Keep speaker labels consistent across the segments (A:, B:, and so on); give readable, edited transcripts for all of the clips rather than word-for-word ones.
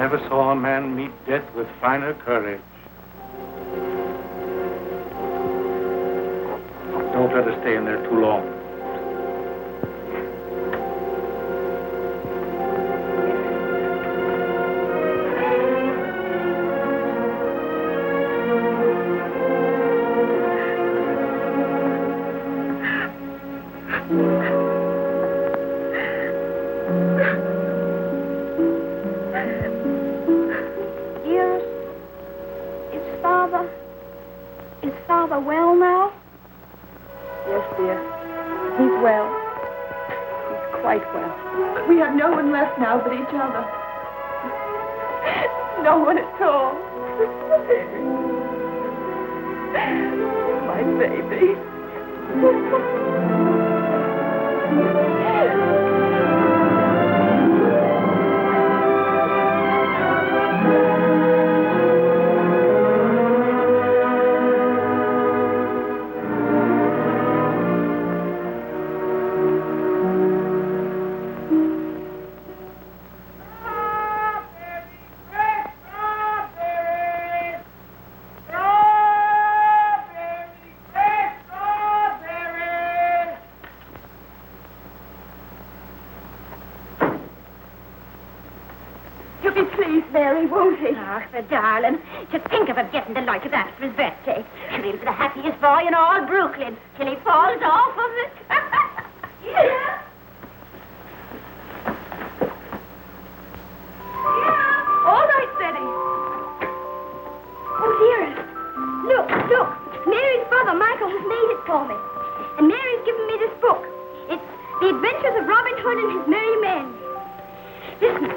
A: never saw a man meet death with finer courage. Don't let her stay in there too long.
B: Well now? Yes, dear. He's well. He's quite well. We have no one left now but each other. No one at all. My baby.
C: The darling. To think of him getting the like of that for his birthday. Sure, he'll be the happiest boy in all Brooklyn till he falls off of it. Yeah.
B: All right, Betty.
C: Oh, dearest. Look. Mary's brother, Michael, has made it for me. And Mary's given me this book. It's The Adventures of Robin Hood and His Merry Men. Listen.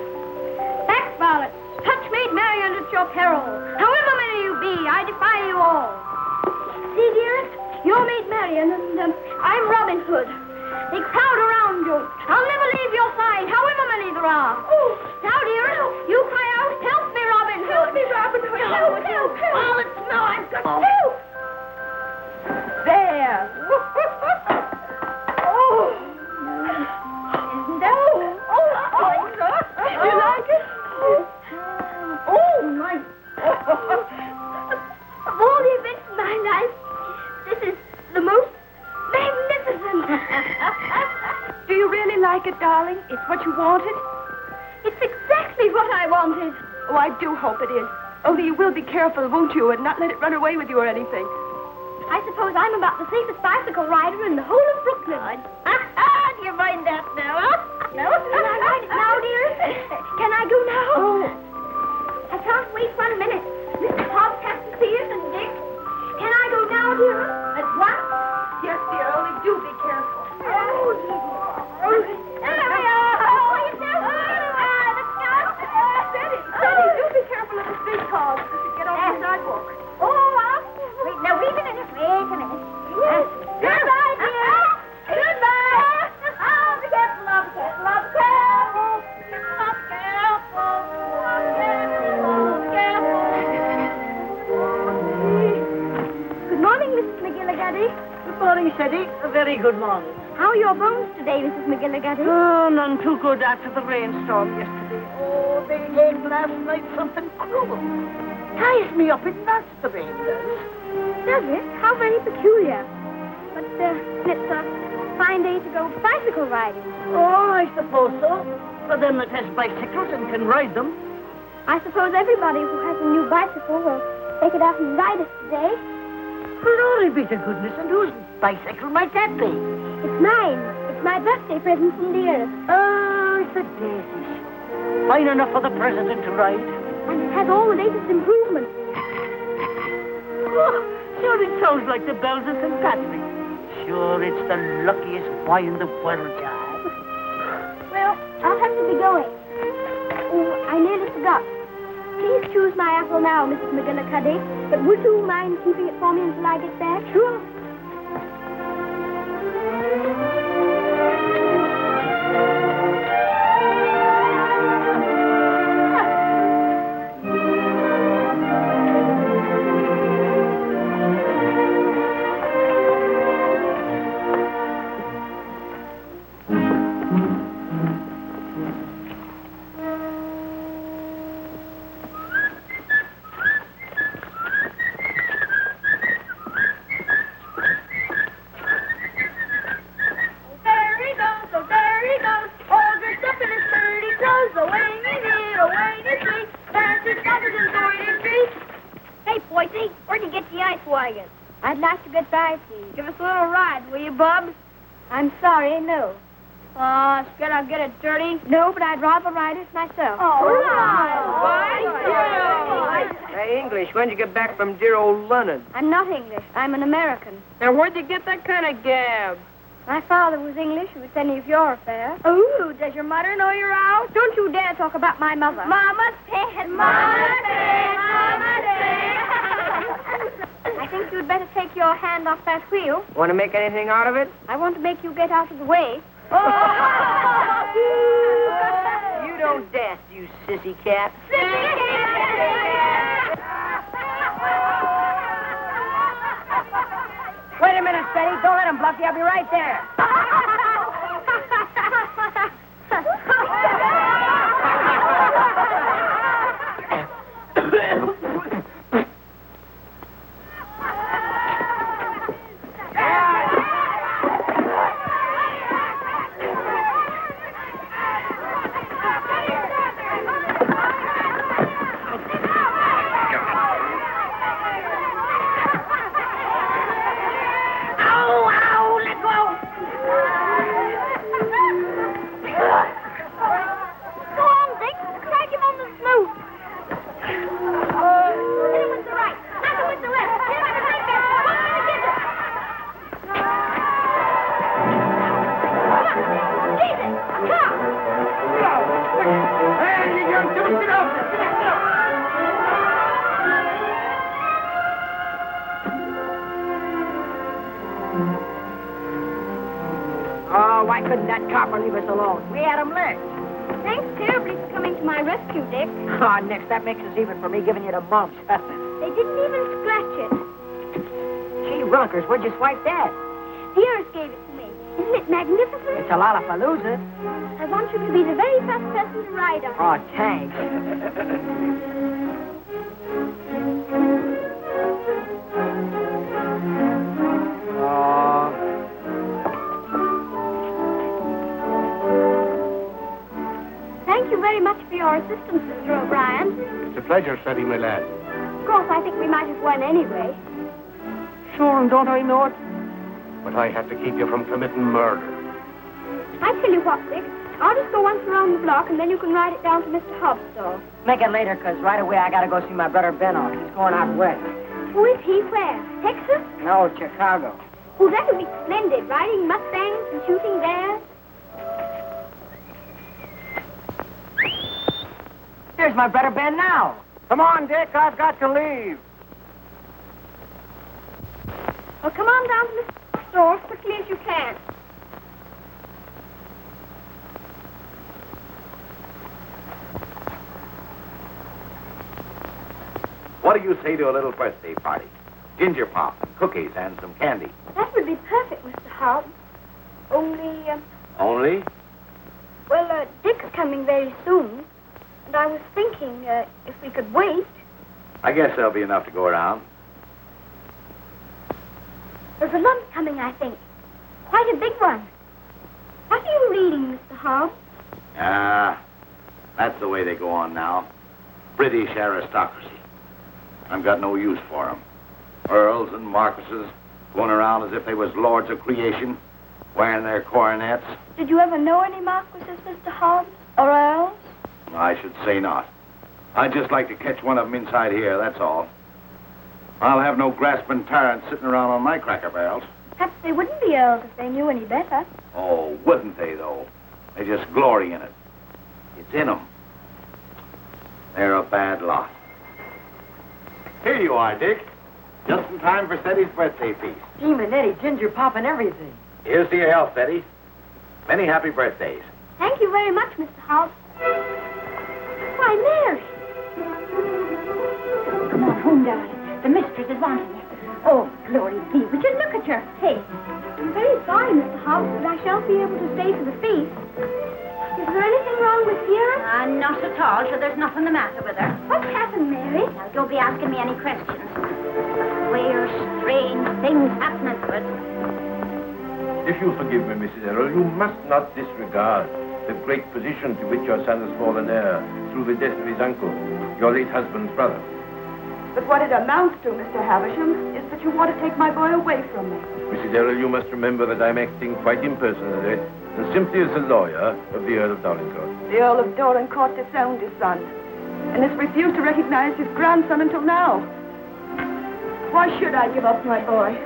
C: Facts, Violet. Touch made merry under your peril. However many you be, I defy you all. See, dearest, you're made merry, and I'm Robin Hood. They crowd around you. I'll never leave your side, however many there are. Oh, now, dearest, you cry out, help me, Robin Hood.
B: Help me, Robin Hood. Help.
C: Oh, it's no, I'm good.
B: Help. There. Oh.
C: Isn't that?
B: You like it? Oh, my...
C: Of all the events in my life, this is the most magnificent.
B: Do you really like it, darling? It's what you wanted?
C: It's exactly what I wanted.
B: Oh, I do hope it is. Only you will be careful, won't you, and not let it run away with you or anything.
C: I suppose I'm about the safest bicycle rider in the whole of Brooklyn. Do you mind that now, huh? No? Can I ride it now, dearest? Can I go now?
B: Oh.
C: I can't wait 1 minute. Mr. Hobbs has to see us and Dick. Can I go now, dearest? At once?
B: Yes, dear, only do be careful.
C: Oh, there we are. Oh, you know. Let's go.
B: Steady, do be careful of the streetcars as you get off the sidewalk.
C: Wait a minute. Yes. Goodbye, dear. Goodbye. Oh, be careful, love. Good morning, Mrs. McGillicuddy.
D: Good morning, Sadie. A very good morning.
C: How are your bones today, Mrs. McGillicuddy?
D: Oh, none too good after the rainstorm yesterday. Oh, they ate last night something cruel. Ties me up in knots, the rain does.
C: Does it? How very peculiar. But it's a fine day to go bicycle riding.
D: Oh, I suppose so. For them that has bicycles and can ride them.
C: I suppose everybody who has a new bicycle will take it out and ride it today.
D: Glory be to goodness, and whose bicycle might that be?
C: It's mine. It's my birthday present from dearest.
D: Oh, it's a daisy. Fine enough for the president to ride.
C: And it has all the latest improvements.
D: Oh, sure, it sounds like the bells of St. Patrick. Sure, it's the luckiest boy in the world, child.
C: Well, I'll have to be going. Oh, I nearly forgot. Please choose my apple now, Mrs. McGillicuddy. But would you mind keeping it for me until I get back?
D: Sure.
C: like it. I'd like to get by, please. Give us a little ride, will you, Bub? I'm sorry, no. Scared I'll get it dirty? No, but I'd rather ride it myself.
E: Hey, English, when'd you get back from dear old London?
C: I'm not English. I'm an American.
B: Now, where'd you get that kind of gab?
C: My father was English, if it's any of your affair. Oh, does your mother know you're out? Don't you dare talk about my mother. Mama said, Mama said, Mama said. I think you'd better take your hand off that wheel.
E: Want to make anything out of it?
C: I want to make you get out of the way.
E: You don't dance, you sissy cat.
D: Wait a minute, Steady. Don't let him bluff you. I'll be right there. Why couldn't that copper leave us alone? We had him licked.
C: Thanks terribly for coming to my rescue, Dick.
D: Oh, Nix, that makes us even for me giving you the mumps.
C: They didn't even scratch it.
D: Gee, Runkers, where'd you swipe that?
C: The Earth gave it to me. Isn't it magnificent?
D: It's a Lollapalooza.
C: I want you to be the very first person to ride on it.
D: Oh, thanks.
C: Thank you very much for your assistance, Mr. O'Brien.
A: It's a pleasure, Freddie, my lad.
C: Of course, I think we might have won anyway.
A: Sure, and don't I know it? But I had to keep you from committing murder.
C: I tell you what, Dick. I'll just go once around the block, and then you can ride it down to Mr. Hobbs' store.
D: Make it later, 'cause right away I gotta go see my brother Ben off. He's going out west.
C: Who is he? Where? Texas?
D: No, Chicago.
C: Oh, that would be splendid. Riding Mustangs and shooting bears.
D: There's my brother Ben now.
E: Come on, Dick, I've got to leave.
C: Well, come on down to Mr. Hobbs' store as quickly as you can.
F: What do you say to a little birthday party? Ginger pop, cookies, and some candy.
C: That would be perfect, Mr. Hobbs. Only,
F: Only?
C: well, Dick's coming very soon. And I was thinking, if we could wait.
F: I guess there'll be enough to go around.
C: There's a lump coming, I think. Quite a big one. What are you reading, Mr. Hobbs?
F: That's the way they go on now. British aristocracy. I've got no use for them. Earls and marquises going around as if they was lords of creation, wearing their coronets.
C: Did you ever know any marquises, Mr. Hobbs? Or earls?
F: I should say not. I'd just like to catch one of them inside here, that's all. I'll have no grasping tyrants sitting around on my cracker barrels.
C: Perhaps they wouldn't be earls if they knew any better.
F: Oh, wouldn't they, though? They just glory in it. It's in them. They're a bad lot. Here you are, Dick. Just in time for Steady's birthday feast.
D: Gee, Manetti, ginger pop and everything.
F: Here's to your health, Steady. Many happy birthdays.
C: Thank you very much, Mr. Hobbs. Why, Mary.
B: Come on home, darling. The mistress is wanting you. Oh, glory be. Would you look at your face?
C: I'm very sorry, Mr. Hobbs, but I shan't be able to stay for the feast. Is there anything wrong with Vera?
B: Not at all. Sure, there's nothing the matter with her.
C: What's happened, Mary?
B: Now, don't be asking me any questions. Queer, strange things happening to us.
G: If you forgive me, Mrs. Errol, you must not disregard the great position to which your son has fallen heir through the death of his uncle, your late husband's brother.
B: But what it amounts to, Mr. Havisham, is that you want to take my boy away from me.
G: Mrs. Errol, you must remember that I'm acting quite impersonally and simply as the lawyer of the Earl of Dorincourt.
B: The Earl of Dorincourt disowned his son and has refused to recognize his grandson until now. Why should I give up my boy?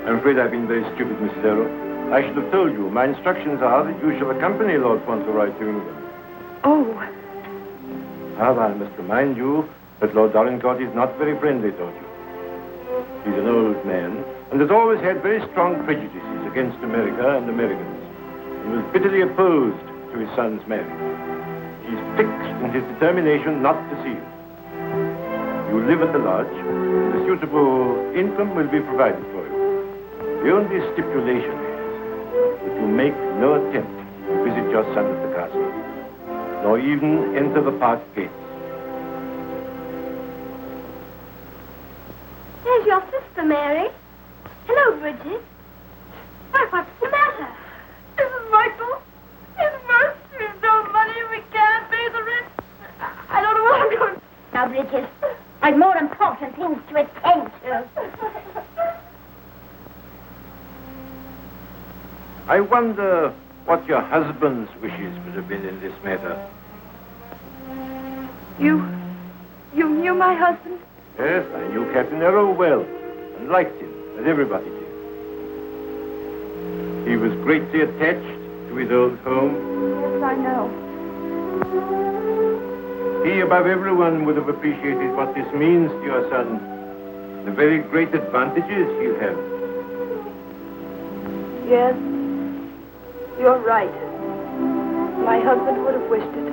G: I'm afraid I've been very stupid, Mrs. Errol. I should have told you. My instructions are that you shall accompany Lord Fauntelroy to England.
B: Oh.
G: However, I must remind you that Lord Dorincourt is not very friendly toward you. He's an old man and has always had very strong prejudices against America and Americans. He was bitterly opposed to his son's marriage. He's fixed in his determination not to see you. You live at the lodge, and a suitable income will be provided for you. The only stipulation is that you make no attempt to visit your son at the castle, nor even enter the park gates.
C: There's your sister, Mary. Hello, Bridget. Why, what's the matter?
B: Mrs. Michael, it's worse. There's no money. We can't pay the rent. I don't know what I'm going to do.
C: Now, Bridget, I've more important things to attend to.
G: I wonder what your husband's wishes would have been in this matter.
B: You knew my husband?
G: Yes, I knew Captain Errol well and liked him, as everybody did. He was greatly attached to his old home.
B: Yes, I know.
G: He, above everyone, would have appreciated what this means to your son, the very great advantages he'll have.
B: Yes, you're right. My husband would have wished it.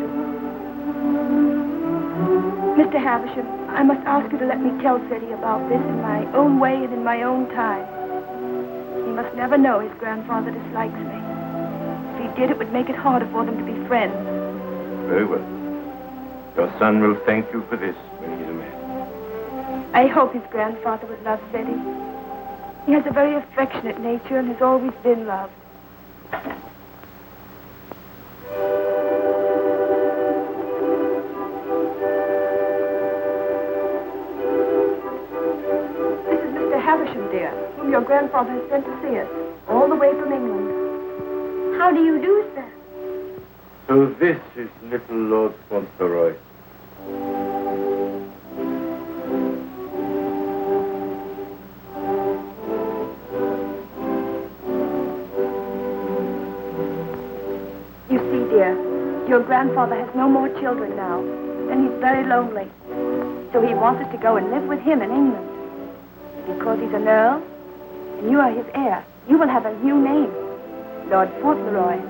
B: Mr. Havisham, I must ask you to let me tell Freddie about this in my own way and in my own time. He must never know his grandfather dislikes me. If he did, it would make it harder for them to be friends.
G: Very well. Your son will thank you for this when he's a man.
B: I hope his grandfather would love Freddie. He has a very affectionate nature and has always been loved. This is Mr. Havisham, dear, whom your grandfather has sent to see us, all the way from England.
C: How do you do, sir?
G: So this is little Lord Fauntelroy.
B: You see, dear, your grandfather has no more children now, and he's very lonely. So he wants us to go and live with him in England. Because he's an earl, and you are his heir, you will have a new name, Lord Fauntelroy.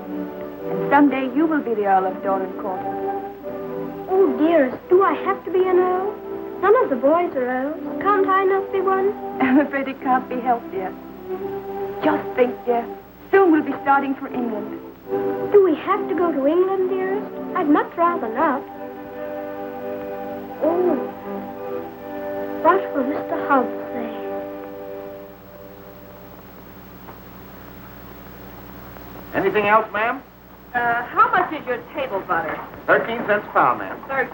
B: And someday you will be the Earl of Dorincourt.
C: Oh, dearest, do I have to be an earl? None of the boys are earls. Can't I not be one?
B: I'm afraid it can't be helped, dear. Just think, dear, soon we'll be starting for England.
C: Do we have to go to England, dearest? I'd much rather not. Oh, what will Mr. Hobbs say?
F: Anything else, ma'am?
E: How much is your table butter?
F: 13 cents a pound, ma'am.
E: 13.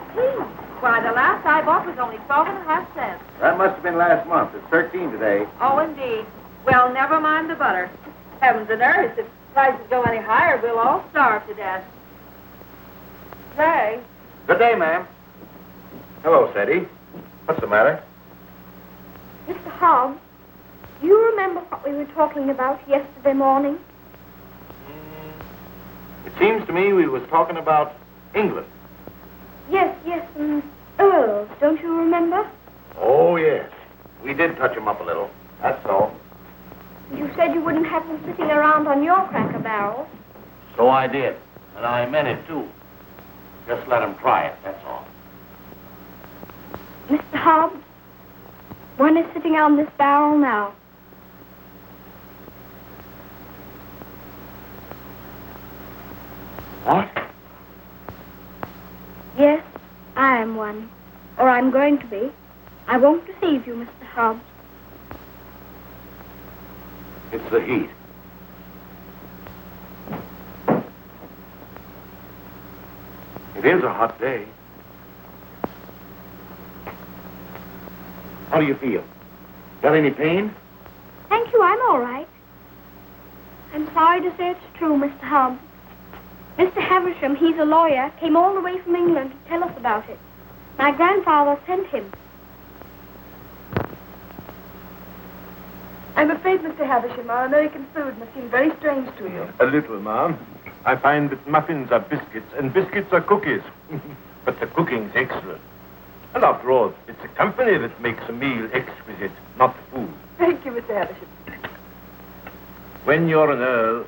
E: Why, the last I bought was only 12.5 cents.
F: That must have been last month. It's 13 today.
E: Oh, indeed. Well, never mind the butter. Heavens and earth, if prices go any higher, we'll all starve to death. Say.
F: Good day, ma'am. Hello, Sadie. What's the matter?
C: Mr. Hobbs, do you remember what we were talking about yesterday morning?
F: It seems to me we was talking about England.
C: Yes, earls, don't you remember?
F: Oh, yes. We did touch 'em up a little. That's all.
C: You said you wouldn't have them sitting around on your cracker barrels.
F: So I did. And I meant it, too. Just let 'em try it, that's all.
C: Mr. Hobbs, one is sitting on this barrel now.
F: What?
C: Yes, I am one. Or I'm going to be. I won't deceive you, Mr. Hobbs.
F: It's the heat. It is a hot day. How do you feel? Got any pain?
C: Thank you, I'm all right. I'm sorry to say it's true, Mr. Hobbs. Mr. Havisham, he's a lawyer, came all the way from England to tell us about it. My grandfather sent him.
B: I'm afraid, Mr. Havisham, our American food must seem very strange to you.
G: A little, ma'am. I find that muffins are biscuits and biscuits are cookies. But the cooking's excellent. And after all, it's the company that makes a meal exquisite, not the food.
B: Thank you, Mr. Havisham.
G: When you're an earl,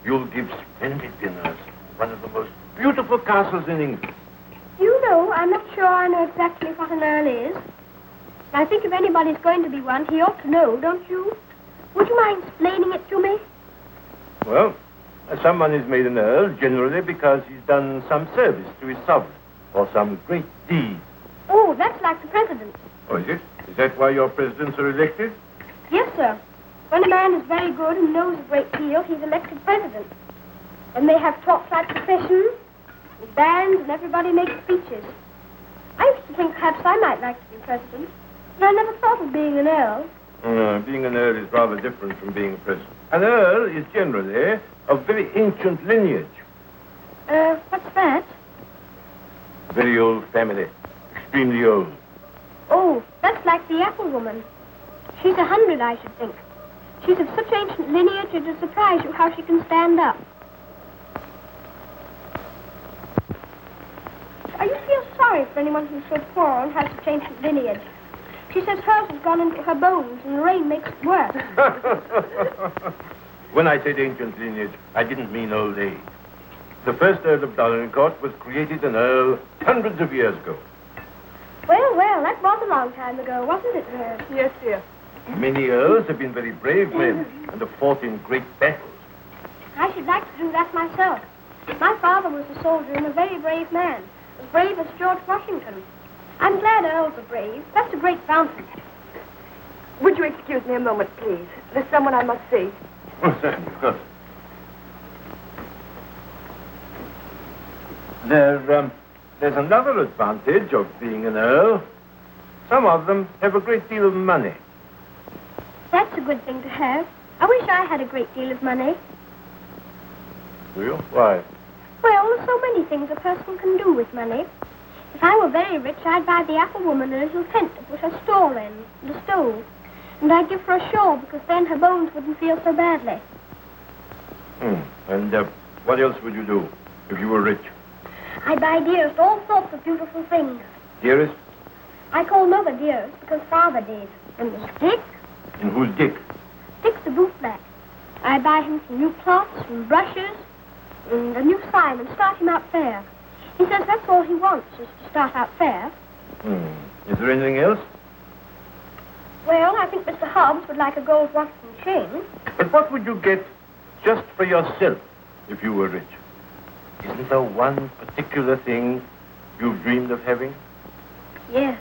G: you'll give splendid dinners. One of the most beautiful castles in England.
C: You know, I'm not sure I know exactly what an earl is. I think if anybody's going to be one, he ought to know, don't you? Would you mind explaining it to me?
G: Well, someone is made an earl generally because he's done some service to his sovereign or some great deed.
C: Oh, that's like the president.
G: Oh, is it? Is that why your presidents are elected?
C: Yes, sir. When a man is very good and knows a great deal, he's elected president. And they have talks like processions, with bands, and everybody makes speeches. I used to think perhaps I might like to be president, but I never thought of being an earl.
G: Being an earl is rather different from being a president. An earl is generally of very ancient lineage.
C: What's that?
G: Very old family. Extremely old.
C: Oh, that's like the apple woman. She's 100, I should think. She's of such ancient lineage, it'll surprise you how she can stand up. I used to feel sorry for anyone who's so poor and has such ancient lineage. She says hers has gone into her bones, and the rain makes it worse.
G: When I said ancient lineage, I didn't mean old age. The first Earl of Dolincourt was created an earl hundreds of years ago.
C: Well, that was a long time ago, wasn't it, Nurse?
B: Yes, dear.
G: Many earls have been very brave men and have fought in great battles.
C: I should like to do that myself. My father was a soldier and a very brave man, as brave as George Washington. I'm glad earls are brave. That's a great fountain.
B: Would you excuse me a moment, please? There's someone I must see.
G: Oh, certainly, of course. There's another advantage of being an earl. Some of them have a great deal of money.
C: That's a good thing to have. I wish I had a great deal of money.
G: Do you? Why?
C: Well, there's so many things a person can do with money. If I were very rich, I'd buy the apple woman a little tent to put her stall in, and a stove. And I'd give her a shawl, because then her bones wouldn't feel so badly.
G: And what else would you do if you were rich?
C: I'd buy Dearest all sorts of beautiful things.
G: Dearest?
C: I call Mother Dearest because Father did. And there's Dick.
G: And who's Dick?
C: Dick's the bootblack. I buy him some new cloths and brushes and a new sign and start him out fair. He says that's all he wants, is to start out fair.
G: Is there anything else?
C: Well, I think Mr. Hobbs would like a gold watch and chain.
G: But what would you get just for yourself if you were rich? Isn't there one particular thing you've dreamed of having?
C: Yes.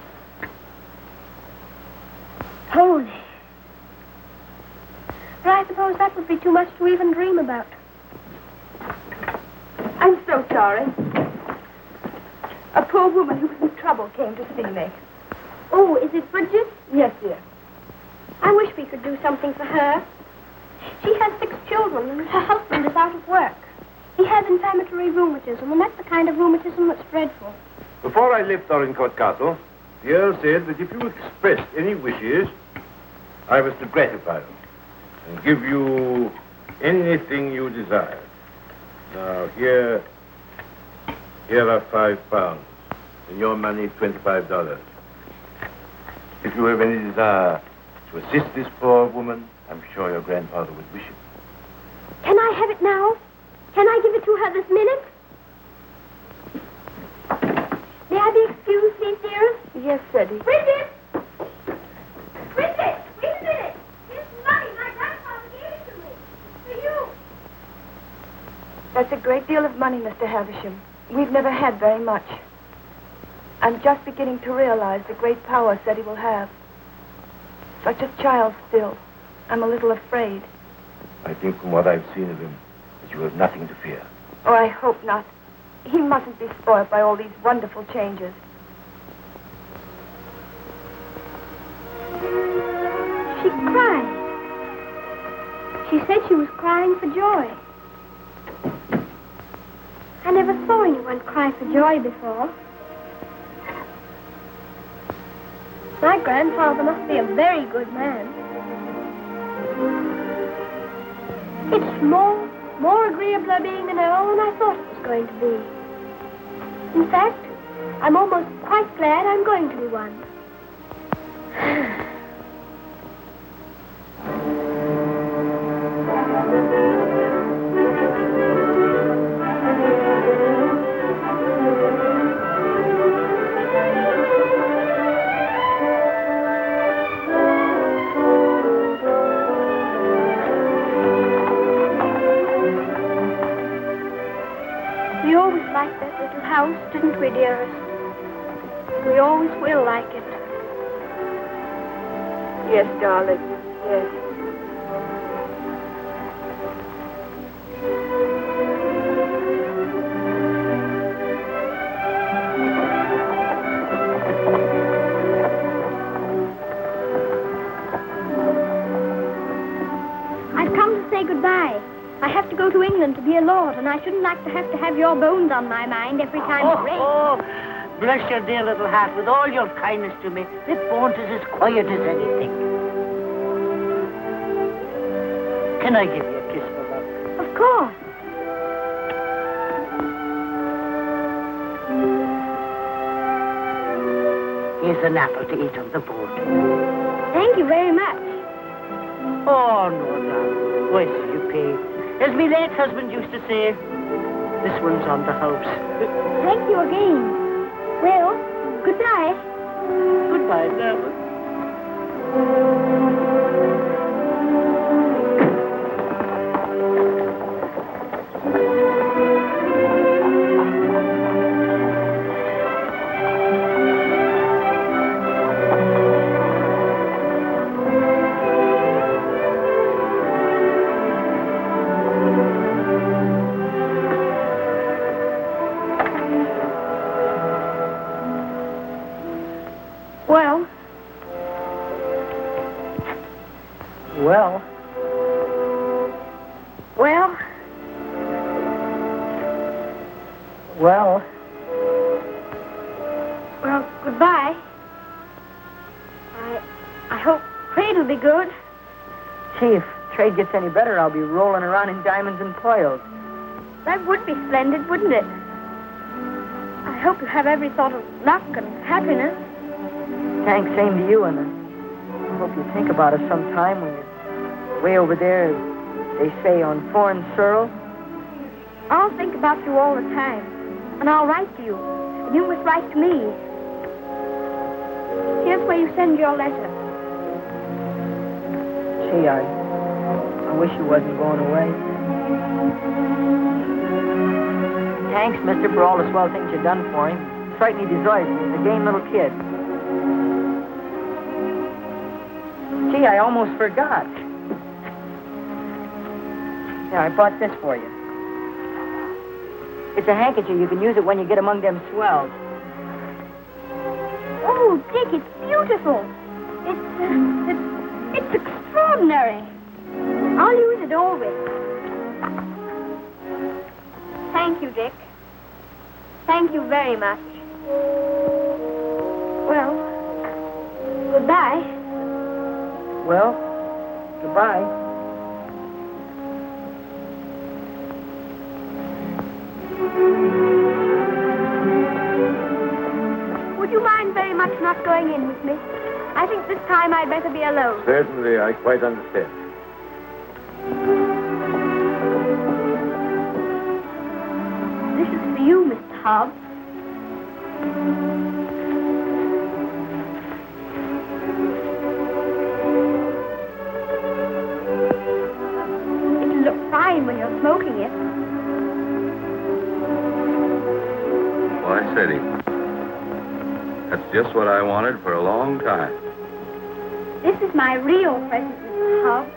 C: Pony. But I suppose that would be too much to even dream about.
B: I'm so sorry. A poor woman who was in trouble came to see me.
C: Oh, is it Bridget?
B: Yes, dear.
C: I wish we could do something for her. She has 6 children, and her husband is out of work. He has inflammatory rheumatism, and that's the kind of rheumatism that's dreadful.
G: Before I left Dorincourt Castle, the Earl said that if you expressed any wishes, I was to gratify them and give you anything you desired. Now, here are £5. In your money, $25. If you have any desire to assist this poor woman, I'm sure your grandfather would wish it.
C: Can I have it now? Can I give it to her this minute? May I be excused, please, dearest?
B: Yes, Freddie.
C: Bridget! Bridget! Wait a minute! Here's money. My grandfather gave it to me. For you.
B: That's a great deal of money, Mr. Havisham. We've never had very much. I'm just beginning to realize the great power Seti will have. Such a child still. I'm a little afraid.
G: I think from what I've seen of him, that you have nothing to fear.
B: Oh, I hope not. He mustn't be spoiled by all these wonderful changes.
C: She said she was crying for joy. I never saw anyone cry for joy before. My grandfather must be a very good man. It's more agreeable being an earl than I thought it was going to be. In fact, I'm almost quite glad I'm going to be one. We always liked that little house, didn't we, dearest? We always will like it.
B: Yes, darling. Yes.
C: I've come to say goodbye. I have to go to England to be a lord, and I shouldn't like to have your bones on my mind every time it rains.
D: Oh, bless your dear little heart with all your kindness to me. This Bones is as quiet as anything. Can I give you a kiss for love?
C: Of course.
D: Here's an apple to eat on the boat.
C: Thank you very much.
D: Oh, no, darling. Why should you pay? As my late husband used to say, this one's on the house.
C: Thank you again. Well, goodbye.
D: Goodbye, darling.
C: Well,
D: Well,
C: well,
D: well,
C: well, goodbye. I hope trade will be good.
E: Gee, if trade gets any better, I'll be rolling around in diamonds and pearls.
C: That would be splendid, wouldn't it? I hope you have every sort of luck and happiness.
E: Thanks, same to you, and I hope you think about us sometime when you're way over there, as they say, on foreign soil.
C: I'll think about you all the time, and I'll write to you, and you must write to me. Here's where you send your letter.
E: Gee, I wish you wasn't going away. Thanks, mister, for all the swell things you've done for him. Certainly deserves it. He's a game little kid. Gee, I almost forgot. Here, I bought this for you. It's a handkerchief. You can use it when you get among them swells.
C: Oh, Dick, it's beautiful. It's extraordinary. I'll use it always. Thank you, Dick. Thank you very much. Well, goodbye.
E: Well, goodbye.
C: Would you mind very much not going in with me? I think this time I'd better be alone.
G: Certainly, I quite understand.
C: This is for you, Mr. Hobbs. It'll look fine when you're smoking it.
H: Why, Sadie, that's just what I wanted for a long time.
C: This is my real present, Mr. Hobbs.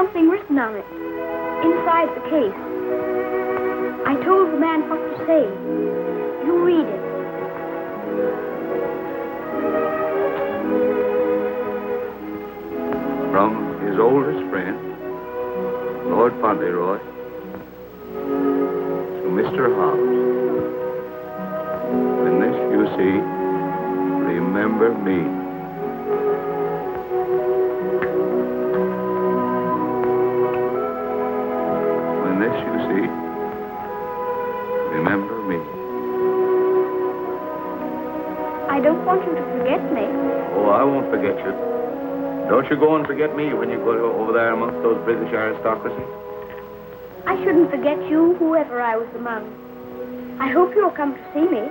C: something written on it, inside the case. I told the man what to say. You read it.
H: From his oldest friend, Lord Fauntelroy, to Mr. Hobbs. When this you see, remember me. When this you see, remember me.
C: I don't want you to forget me.
F: Oh, I won't forget you. Don't you go and forget me when you go over there amongst those British aristocracy.
C: I shouldn't forget you, whoever I was among. I hope you'll come to see me.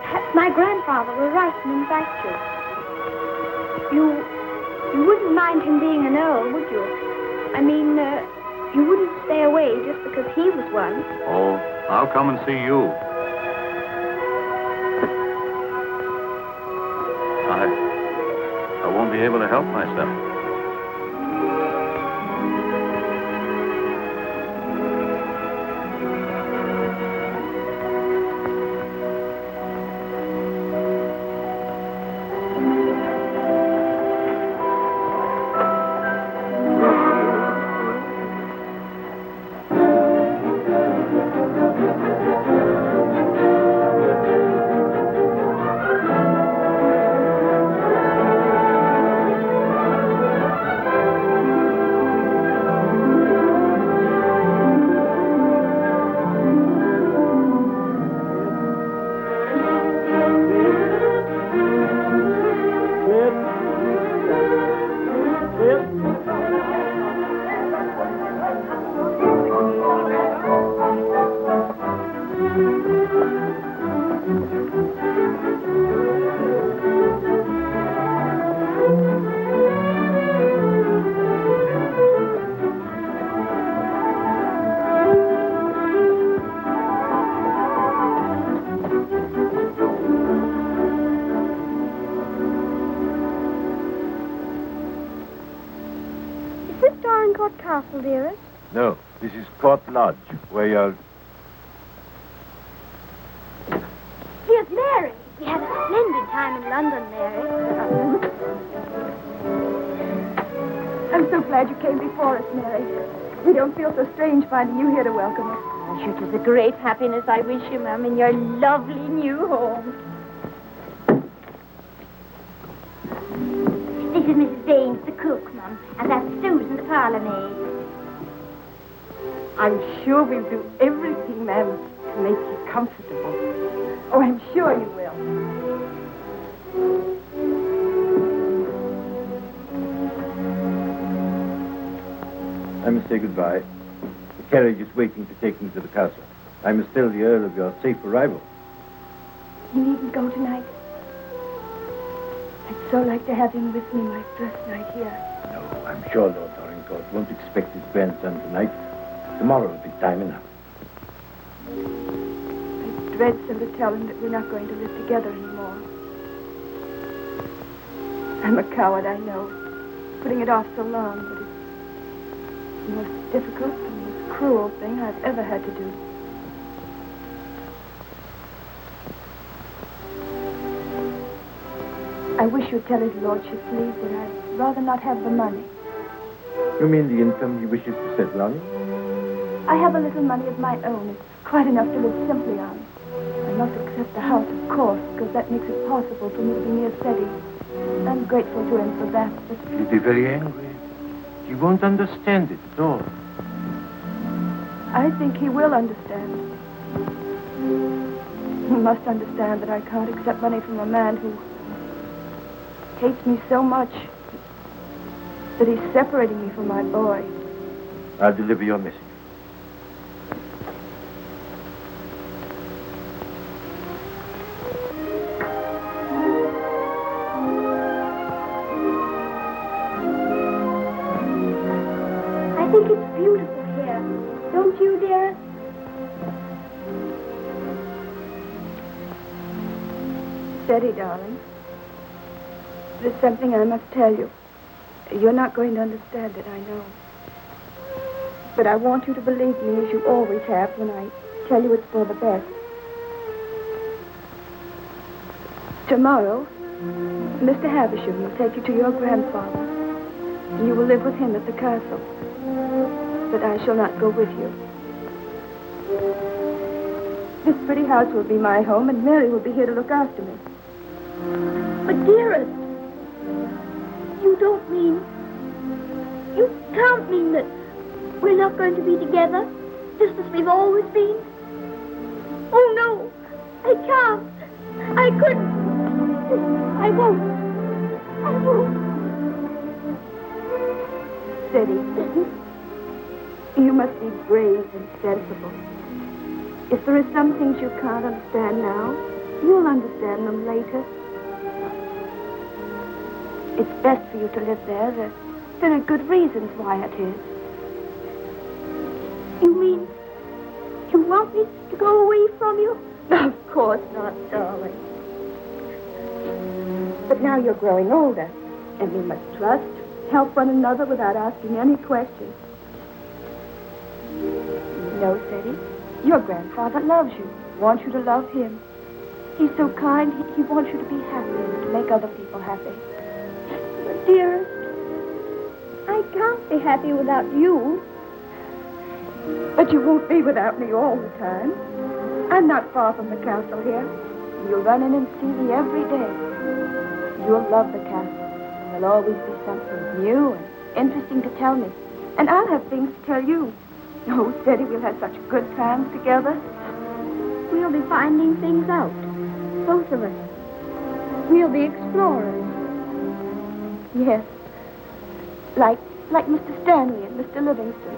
C: Perhaps my grandfather will write and invite you. You wouldn't mind him being an earl, would you? I mean, you wouldn't stay away just because he was one.
H: Oh, I'll come and see you. I won't be able to help myself.
C: Castle, dearest?
G: No, this is Court Lodge, where you're...
C: Here's Mary. We had a splendid time in London, Mary.
B: I'm so glad you came before us, Mary. We don't feel so strange finding you here to welcome us.
I: It is a great happiness I wish you, Ma'am, in your lovely new home.
C: This is Mrs. Baines, the cook, Mum, and that's Susan, the parlour maid.
B: I'm sure we'll do everything, ma'am, to make you comfortable. Oh, I'm sure you will.
G: I must say goodbye. The carriage is waiting to take me to the castle. I must tell the Earl of your safe arrival.
B: You needn't go tonight. I'd so like to have him with me my first night here.
G: No, I'm sure Lord Dorincourt won't expect his grandson tonight. Tomorrow will be time enough.
B: I dread so to tell him that we're not going to live together anymore. I'm a coward, I know. Putting it off so long, but it's the most difficult and most cruel thing I've ever had to do. I wish you'd tell his lordship, please, that I'd rather not have the money.
G: You mean the income he wishes to settle on?
B: I have a little money of my own. It's quite enough to live simply on. I must accept the house, of course, because that makes it possible for me to be near Seddy. I'm grateful to him for that, but...
G: He'll be very angry. He won't understand it at all.
B: I think he will understand. He must understand that I can't accept money from a man who hates me so much that he's separating me from my boy.
G: I'll deliver your message.
C: I think it's beautiful here. Don't you, dear?
B: Steady, darling. There's something I must tell you. You're not going to understand it, I know. But I want you to believe me as you always have when I tell you it's for the best. Tomorrow, Mr. Havisham will take you to your grandfather, and you will live with him at the castle. But I shall not go with you. This pretty house will be my home, and Mary will be here to look after me.
C: But, dearest, you don't mean... You can't mean that we're not going to be together, just as we've always been. Oh, no, I can't. I couldn't. I won't. I won't.
B: Steady. You must be brave and sensible. If there are some things you can't understand now, you'll understand them later. It's best for you to live there. There are good reasons why it is.
C: You mean you want me to go away from you?
B: Of course not, darling. But now you're growing older, and we must trust, help one another without asking any questions. You know, Sadie, your grandfather loves you, wants you to love him. He's so kind, he wants you to be happy and to make other people happy.
C: But, dearest, I can't be happy without you.
B: But you won't be without me all the time. I'm not far from the castle here. You'll run in and see me every day. You'll love the castle. There'll always be something new and interesting to tell me. And I'll have things to tell you. Oh, Steady, we'll have such good times together.
C: We'll be finding things out, both of us. We'll be explorers.
B: Yes. Like Mr. Stanley and Mr. Livingston.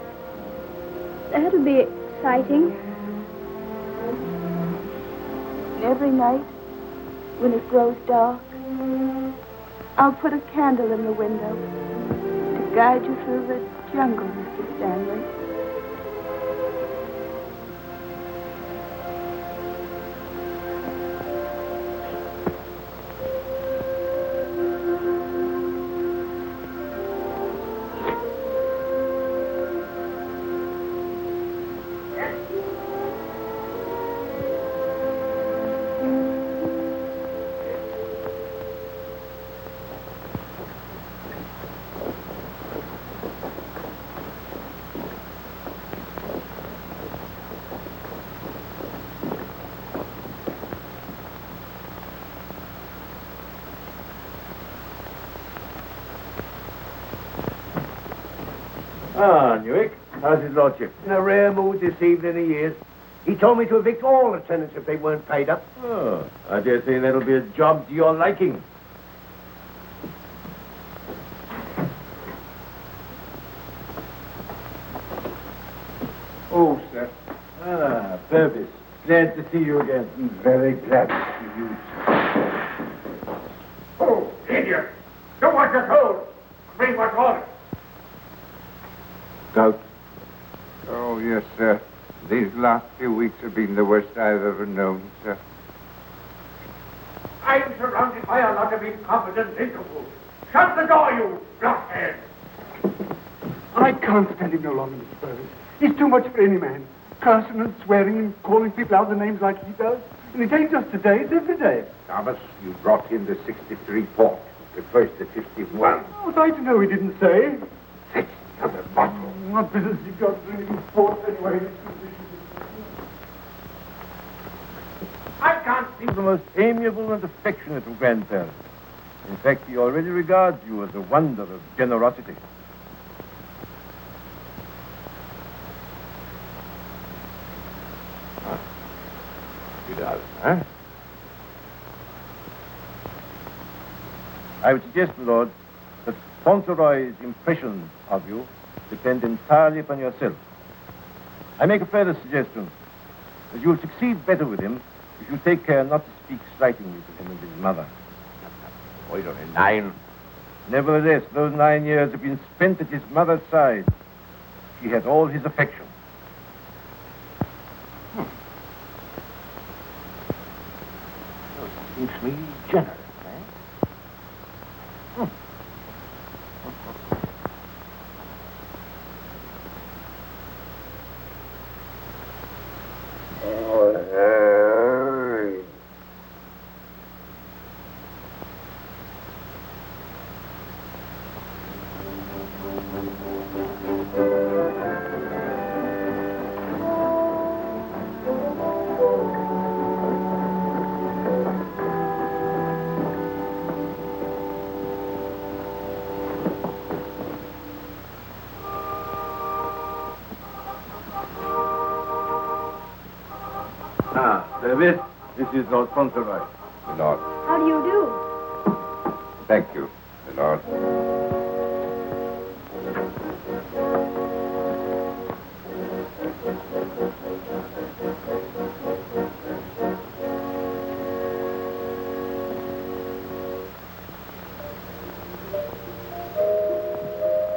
C: That'll be exciting.
B: And every night, when it grows dark, I'll put a candle in the window to guide you through the jungle, Mr. Stanley.
G: Ah, Newick, how's his lordship?
J: In a rare mood this evening he is. He told me to evict all the tenants if they weren't paid up.
G: Oh, I dare say that'll be a job to your liking.
J: Oh, sir.
G: Ah, Purvis. Glad to see you again.
J: Very glad to see you.
A: Oh, idiot! Do what you're told. Bring what's ordered.
J: Gout.
K: Oh, yes, sir. These last few weeks have been the worst I've ever known, sir.
A: I'm surrounded by a lot of incompetent nincompoos. Shut the door, you blockhead!
L: I can't stand him no longer, Mr. Purvis. He's too much for any man. Cursing and swearing and calling people out the names like he does. And it ain't just today, it's every day.
K: Thomas, you brought in the 63 port. The first at 51.
L: Was I to know he didn't say?
K: That's another bottle.
L: What business you got drinking port anyway?
A: I can't see.
G: The most amiable and affectionate of grandparents. In fact, he already regards you as a wonder of generosity.
K: It does, huh?
G: I would suggest, my lord, that Fauntelroy's impressions of you depend entirely upon yourself. I make a further suggestion, that you'll succeed better with him if you take care not to speak slightingly to him and his mother.
K: Wait only 9.
G: Nevertheless, those 9 years have been spent at his mother's side. She has all his affection.
J: Seems to me generous,
G: David, this is Lord Fauntelroy.
K: My lord.
C: How do you do?
K: Thank you, my lord.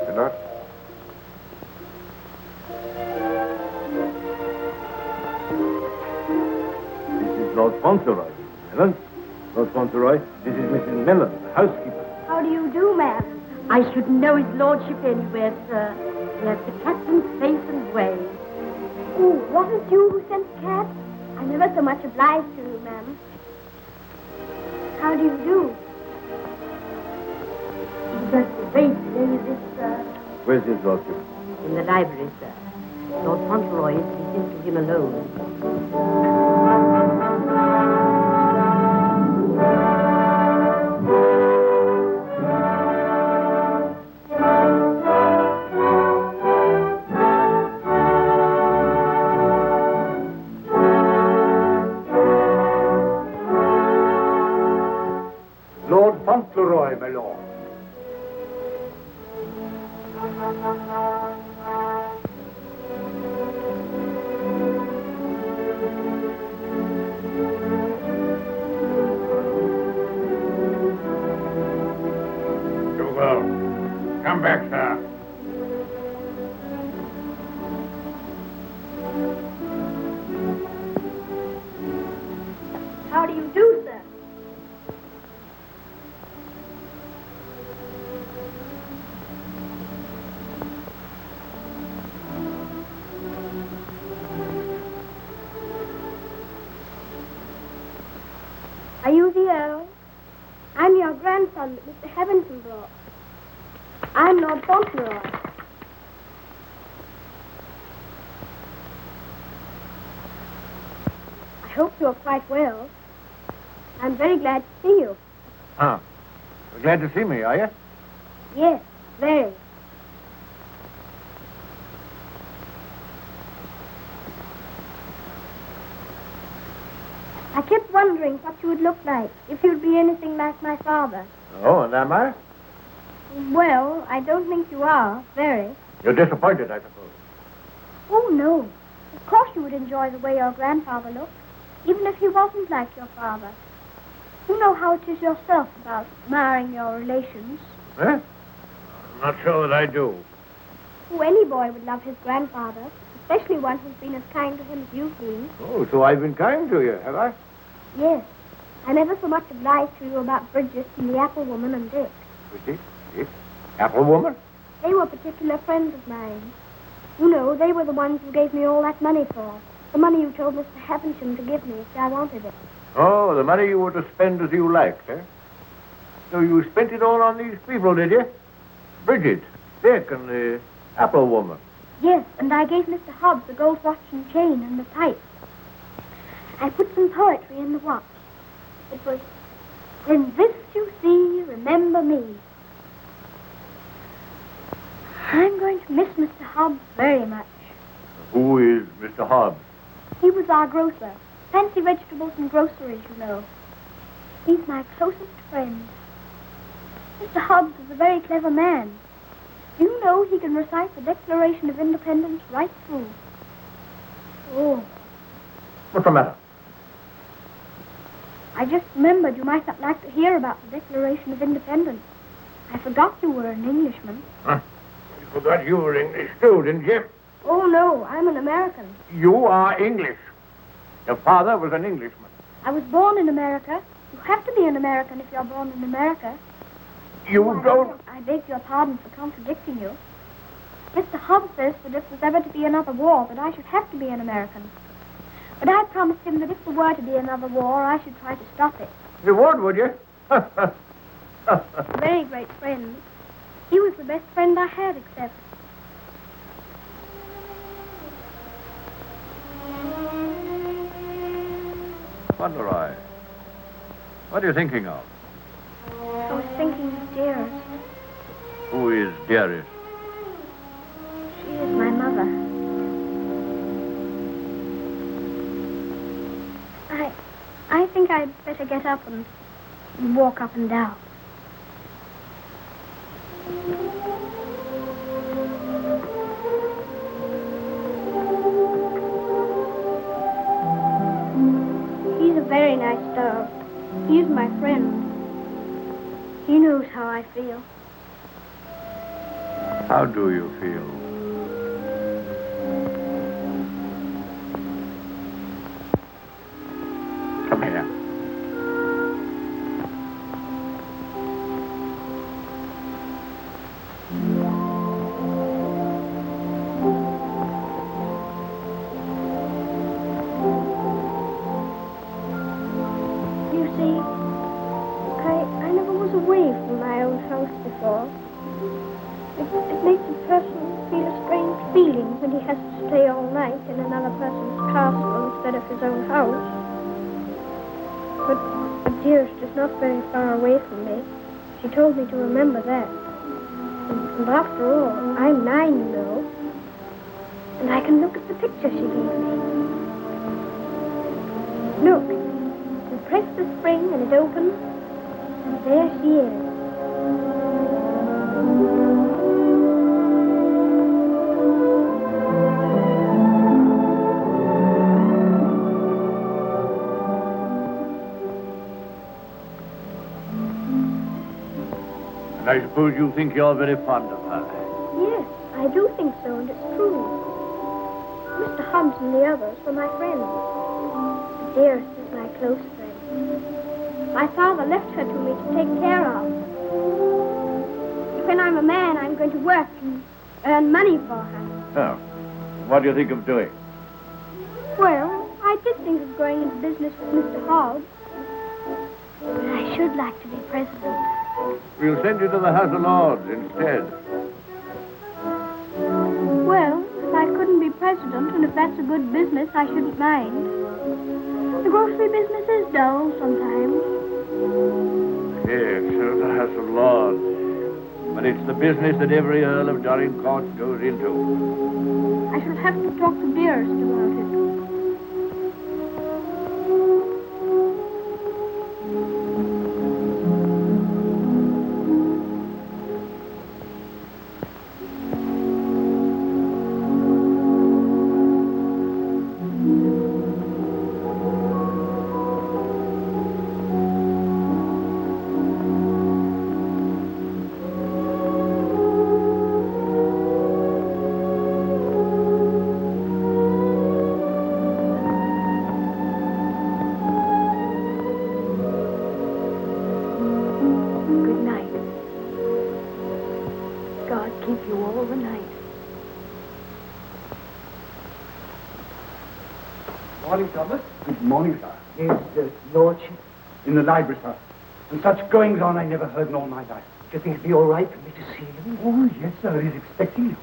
K: My lord.
G: This is Lord Fauntelroy. Helen? Lord Fauntelroy, this is Mrs. Mellon, the housekeeper.
C: How do you do, ma'am?
I: I should know his lordship anywhere, sir. Yes, the captain's face and way.
C: Oh, was it you who sent the cat? I'm ever so much obliged to you, ma'am. How do you do?
I: Just wait, David, sir.
G: Where's his lordship?
I: In the library, sir. Lord Fauntelroy is to be sent to him alone.
J: Lord Fauntelroy, my lord.
F: Dougal, come back, sir.
C: How do you do, sir? Are you the Earl? I'm your grandson that Mr. Heaventon brought. I'm Lord Fauntelroy. I hope you're quite well. I'm very glad to see you.
J: Ah. You're glad to see me, are you?
C: Yes, very. I kept wondering what you would look like if you'd be anything like my father.
J: Oh, and am I?
C: Well, I don't think you are, very.
J: You're disappointed, I suppose.
C: Oh, no. Of course you would enjoy the way your grandfather looked, even if he wasn't like your father. You know how it is yourself about marrying your relations.
J: Eh? I'm not sure that I do.
C: Oh, any boy would love his grandfather, especially one who's been as kind to him as you've been.
J: Oh, so I've been kind to you, have I?
C: Yes. I'm ever so much obliged to you about Bridget and the apple woman and Dick.
J: Bridget? Dick? Apple woman?
C: They were particular friends of mine. You know, they were the ones who gave me all that money for. The money you told Mr. Havisham to give me if I wanted it.
J: Oh, the money you were to spend as you liked, eh? So you spent it all on these people, did you? Bridget, Dick, and the apple woman.
C: Yes, and I gave Mr. Hobbs the gold watch and chain and the pipe. I put some poetry in the watch. It was, "When this you see, remember me." I'm going to miss Mr. Hobbs very much.
J: Who is Mr. Hobbs?
C: He was our grocer. Fancy vegetables and groceries, you know. He's my closest friend. Mr. Hobbs is a very clever man. Do you know he can recite the Declaration of Independence right through? Oh,
J: What's the matter?
C: I just remembered you might not like to hear about the Declaration of Independence. I forgot you were an Englishman.
J: Huh? You forgot you were English too, didn't you?
C: Oh, no, I'm an American.
J: You are English. Your father was an Englishman.
C: I was born in America. You have to be an American if you're born in America.
J: You
C: Oh,
J: don't...
C: I beg your pardon for contradicting you. Mr. Hobbs says that if there's ever to be another war, that I should have to be an American. But I promised him that if there were to be another war, I should try to stop it.
J: You would you?
C: A very great friend. He was the best friend I had, except...
H: Fauntelroy, what are you thinking of?
C: I was thinking of Dearest.
H: Who is Dearest?
C: She is my mother. I think I'd better get up and walk up and down. He's a very nice dog. He's my friend. He knows how I feel.
J: How do you feel? Come here.
C: You see, I never was away from my own house before. It makes a person feel a strange feeling when he has to stay all night in another person's castle instead of his own house. But dearest is not very far away from me. She told me to remember that. And after all, I'm 9, you know. And I can look at the picture she gave me. Look, you press the spring and it opens, and there she is.
J: And I suppose you think you're very fond of her.
C: Yes, I do think so, and it's true. Mr. Hobbs and the others were my friends. The dearest is my close friend. My father left her to me to take care of. When I'm a man, I'm going to work and earn money for her.
J: Oh. What do you think of doing?
C: Well, I did think of going into business with Mr. Hobbs. But I should like to be president.
J: We'll send you to the House of Lords instead.
C: Well, if I couldn't be president, and if that's a good business, I shouldn't mind. The grocery business is dull sometimes.
J: Yes, so the House of Lords. But it's the business that every Earl of Dorincourt goes into.
C: I shall have to talk to Dearest about it.
L: Morning, Thomas. Good morning, sir. Is Lordship in the library, sir? And such goings on I never heard in all my life. Do you think it'd be all right for me to see him? Oh, yes, sir. He's expecting you.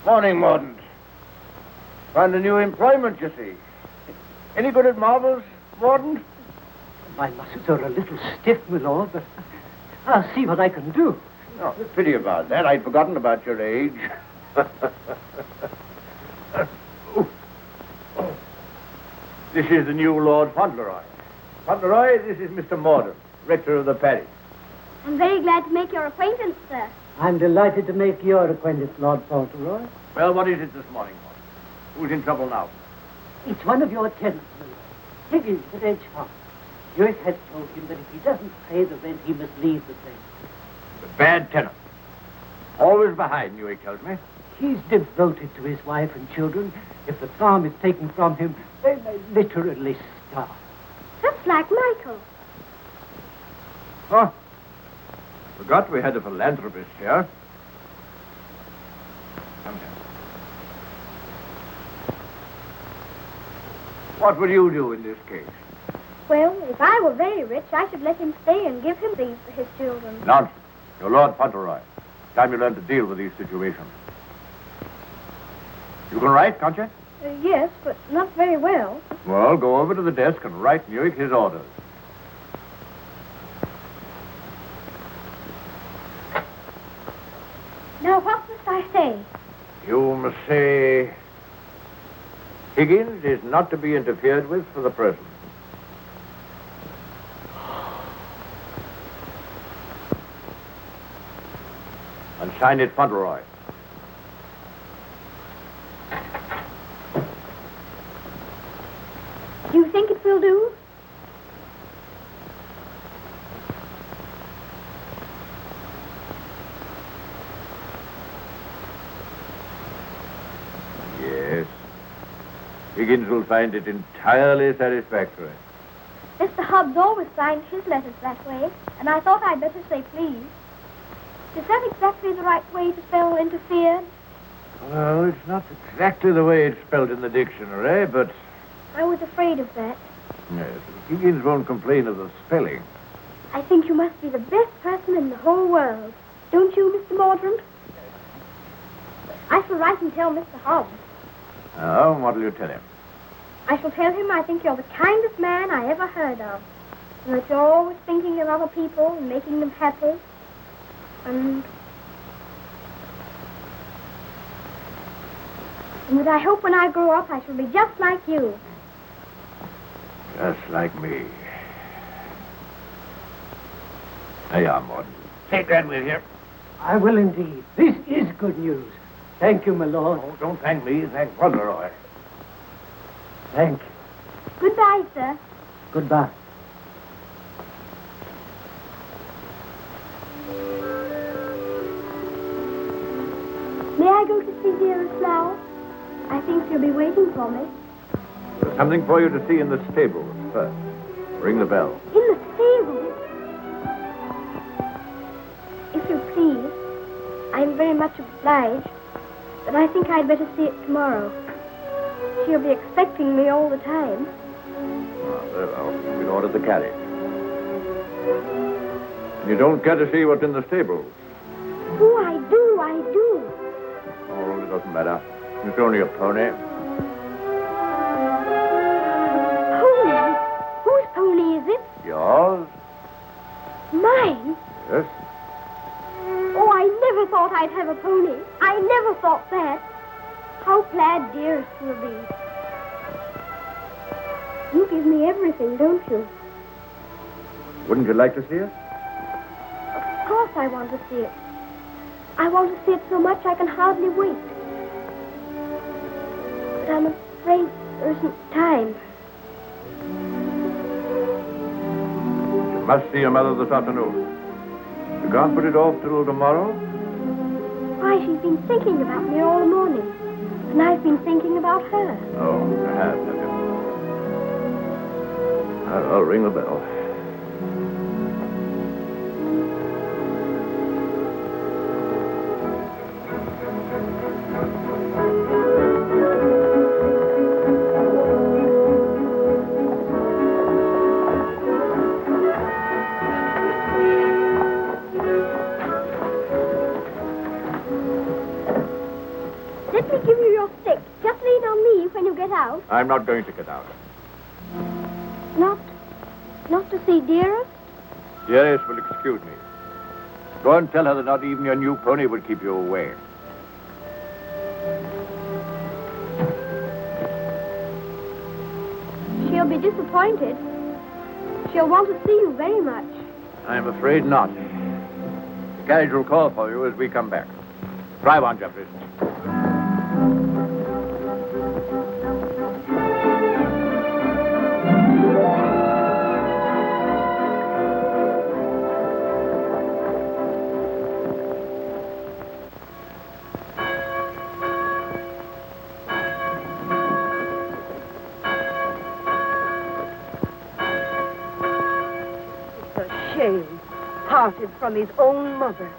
J: Morning, Mordaunt. Found a new employment, you see. Any good at marbles, Mordaunt?
D: My muscles are a little stiff, my lord, but I'll see what I can do.
J: No, pity about that. I'd forgotten about your age. This is the new Lord Fauntelroy. Fauntelroy, this is Mr. Mordaunt, rector of the parish.
C: I'm very glad to make your acquaintance, sir.
D: I'm delighted to make your acquaintance, Lord Fauntelroy.
J: Well, what is it this morning, Mordaunt? Who's in trouble now?
D: It's one of your tenants, my lord. Higgins at Edge Farm. Joyce has told him that if he doesn't pay the rent, he must leave the place.
J: The bad tenant. Always behind you, he tells me.
D: He's devoted to his wife and children. If the farm is taken from him, they may literally starve.
C: That's like Michael.
J: Oh, forgot we had a philanthropist here. Come here. What would you do in this case?
C: Well, if I were very rich, I should let him stay and give him things for his children.
J: Nonsense. You're Lord Fauntelroy. Time you learn to deal with these situations. You can write, can't you?
C: Yes, but not very well.
J: Well, go over to the desk and write Newick his orders.
C: Now, what must I say?
J: You must say... Higgins is not to be interfered with for the present. And sign it Fauntelroy.
C: Do you think it will do?
J: Yes. Higgins will find it entirely satisfactory.
C: Mr. Hobbs always signed his letters that way, and I thought I'd better say please. Is that exactly the right way to spell interfered?
J: Well, it's not exactly the way it's spelled in the dictionary, but...
C: I was afraid of that.
J: Yes, Higgins won't complain of the spelling.
C: I think you must be the best person in the whole world. Don't you, Mr. Mordaunt? I shall write and tell Mr. Hobbs.
J: Oh, and what'll you tell him?
C: I shall tell him I think you're the kindest man I ever heard of. And that you're always thinking of other people and making them happy. And that I hope when I grow up I shall be just like you.
J: Just like me. There you are, Morden. Take that with you.
L: I will indeed. This is good news. Thank you, my lord.
J: Oh, don't thank me. Thank Fauntelroy.
L: Thank you.
C: Goodbye, sir.
L: Goodbye.
C: May I go to see dearest now? I think she'll be waiting for me.
J: There's something for you to see in the stables first. Ring the bell.
C: In the stable? If you please, I'm very much obliged, but I think I'd better see it tomorrow. She'll be expecting me all the time.
J: Oh, very well. We'll order the carriage. And you don't care to see what's in the stables?
C: Oh, I do, I do.
J: Oh, it doesn't matter. It's only a pony.
C: Pony? Whose pony is it?
J: Yours?
C: Mine?
J: Yes.
C: Oh, I never thought I'd have a pony. I never thought that. How glad dearest will be. You give me everything, don't you?
J: Wouldn't you like to see it?
C: Of course I want to see it. I want to see it so much I can hardly wait. But I'm afraid there isn't time.
J: You must see your mother this afternoon. You can't put it off till tomorrow?
C: Why, she's been thinking about me all morning. And I've been thinking about her.
J: Oh, you have you? I'll ring the bell.
C: Let me give you your stick. Just lean on me when you get out.
J: I'm not going to get out.
C: Not to see dearest?
J: Yes, well, excuse me. Go and tell her that not even your new pony would keep you away.
C: She'll be disappointed. She'll want to see you very much.
J: I'm afraid not. The carriage will call for you as we come back. Drive on, Jeffries.
I: Parted from his own mother.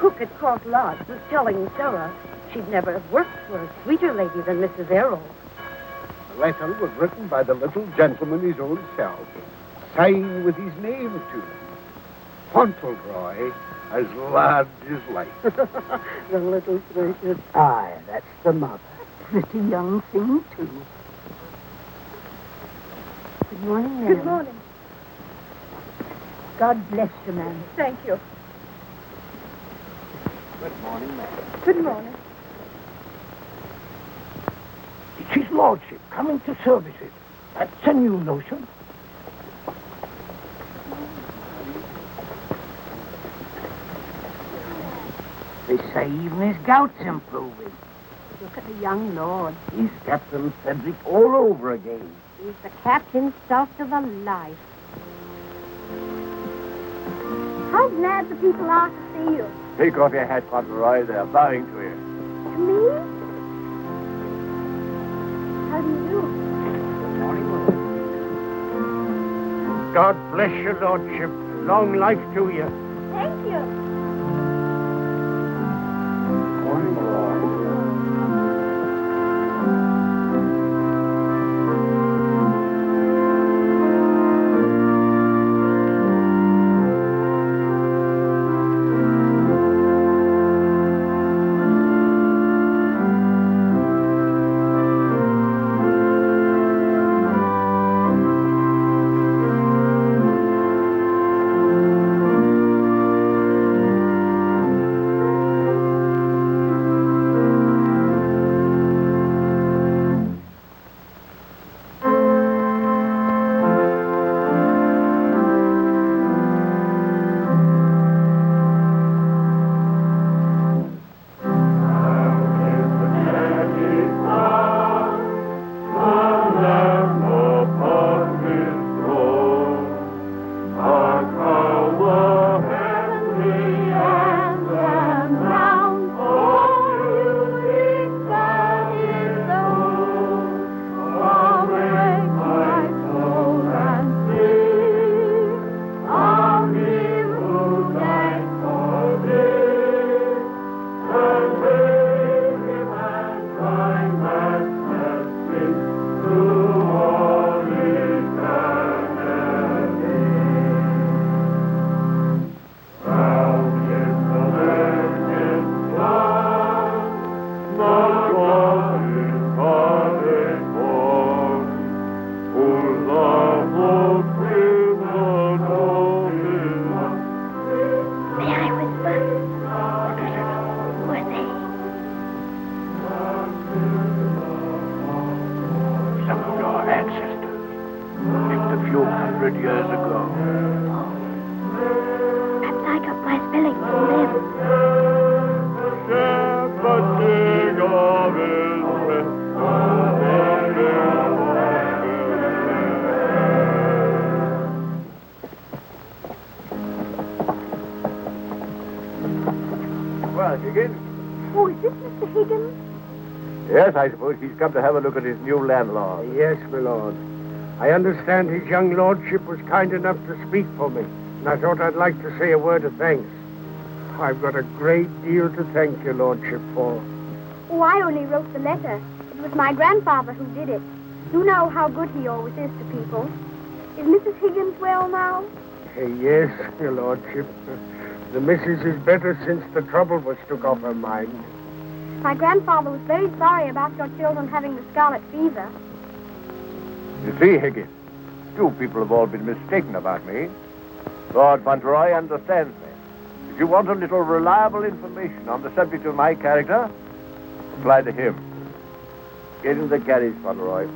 I: Cook at Court Lodge was telling Sarah she'd never have worked for a sweeter lady than Mrs. Errol.
L: The letter was written by the little gentleman his own self, signed with his name to it. Fauntelroy, as large as life.
I: The little precious.
L: Aye, that's the mother.
I: pretty young thing, too. Good morning, Mary.
B: Good morning.
I: God bless you, ma'am.
B: Thank you.
J: Good morning, ma'am.
B: Good morning.
L: It's his lordship coming to services. That's a new notion.
D: They say even his gout's improving.
I: Look at the young lord.
D: He's Captain Cedric all over again.
I: He's the captain's stuff to the life.
C: How glad the people are to see you.
J: Take off your hat, Fauntelroy. They're bowing to you.
C: To me? How do you do?
J: Good morning, Lord.
L: God bless your lordship. Long life to you.
C: Thank you.
J: Morning, Lord. Yes, I suppose he's come to have a look at his new landlord.
L: Yes, my lord. I understand his young lordship was kind enough to speak for me, and I thought I'd like to say a word of thanks. I've got a great deal to thank your lordship for.
C: Oh, I only wrote the letter. It was my grandfather who did it. You know how good he always is to people. Is Mrs. Higgins well now?
L: Yes, your lordship. The missus is better since the trouble was took off her mind.
C: My grandfather was very sorry about your children having the scarlet fever.
J: You see, Higgins, you people have all been mistaken about me. Lord Fauntelroy understands me. If you want a little reliable information on the subject of my character, apply to him. Get in the carriage, Fauntelroy.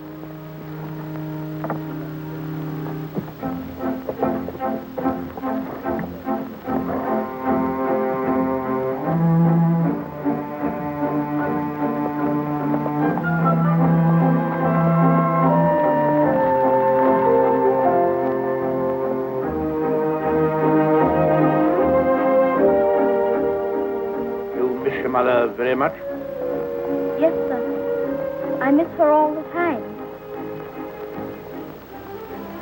J: Mother very much?
C: Yes, sir. I miss her all the time.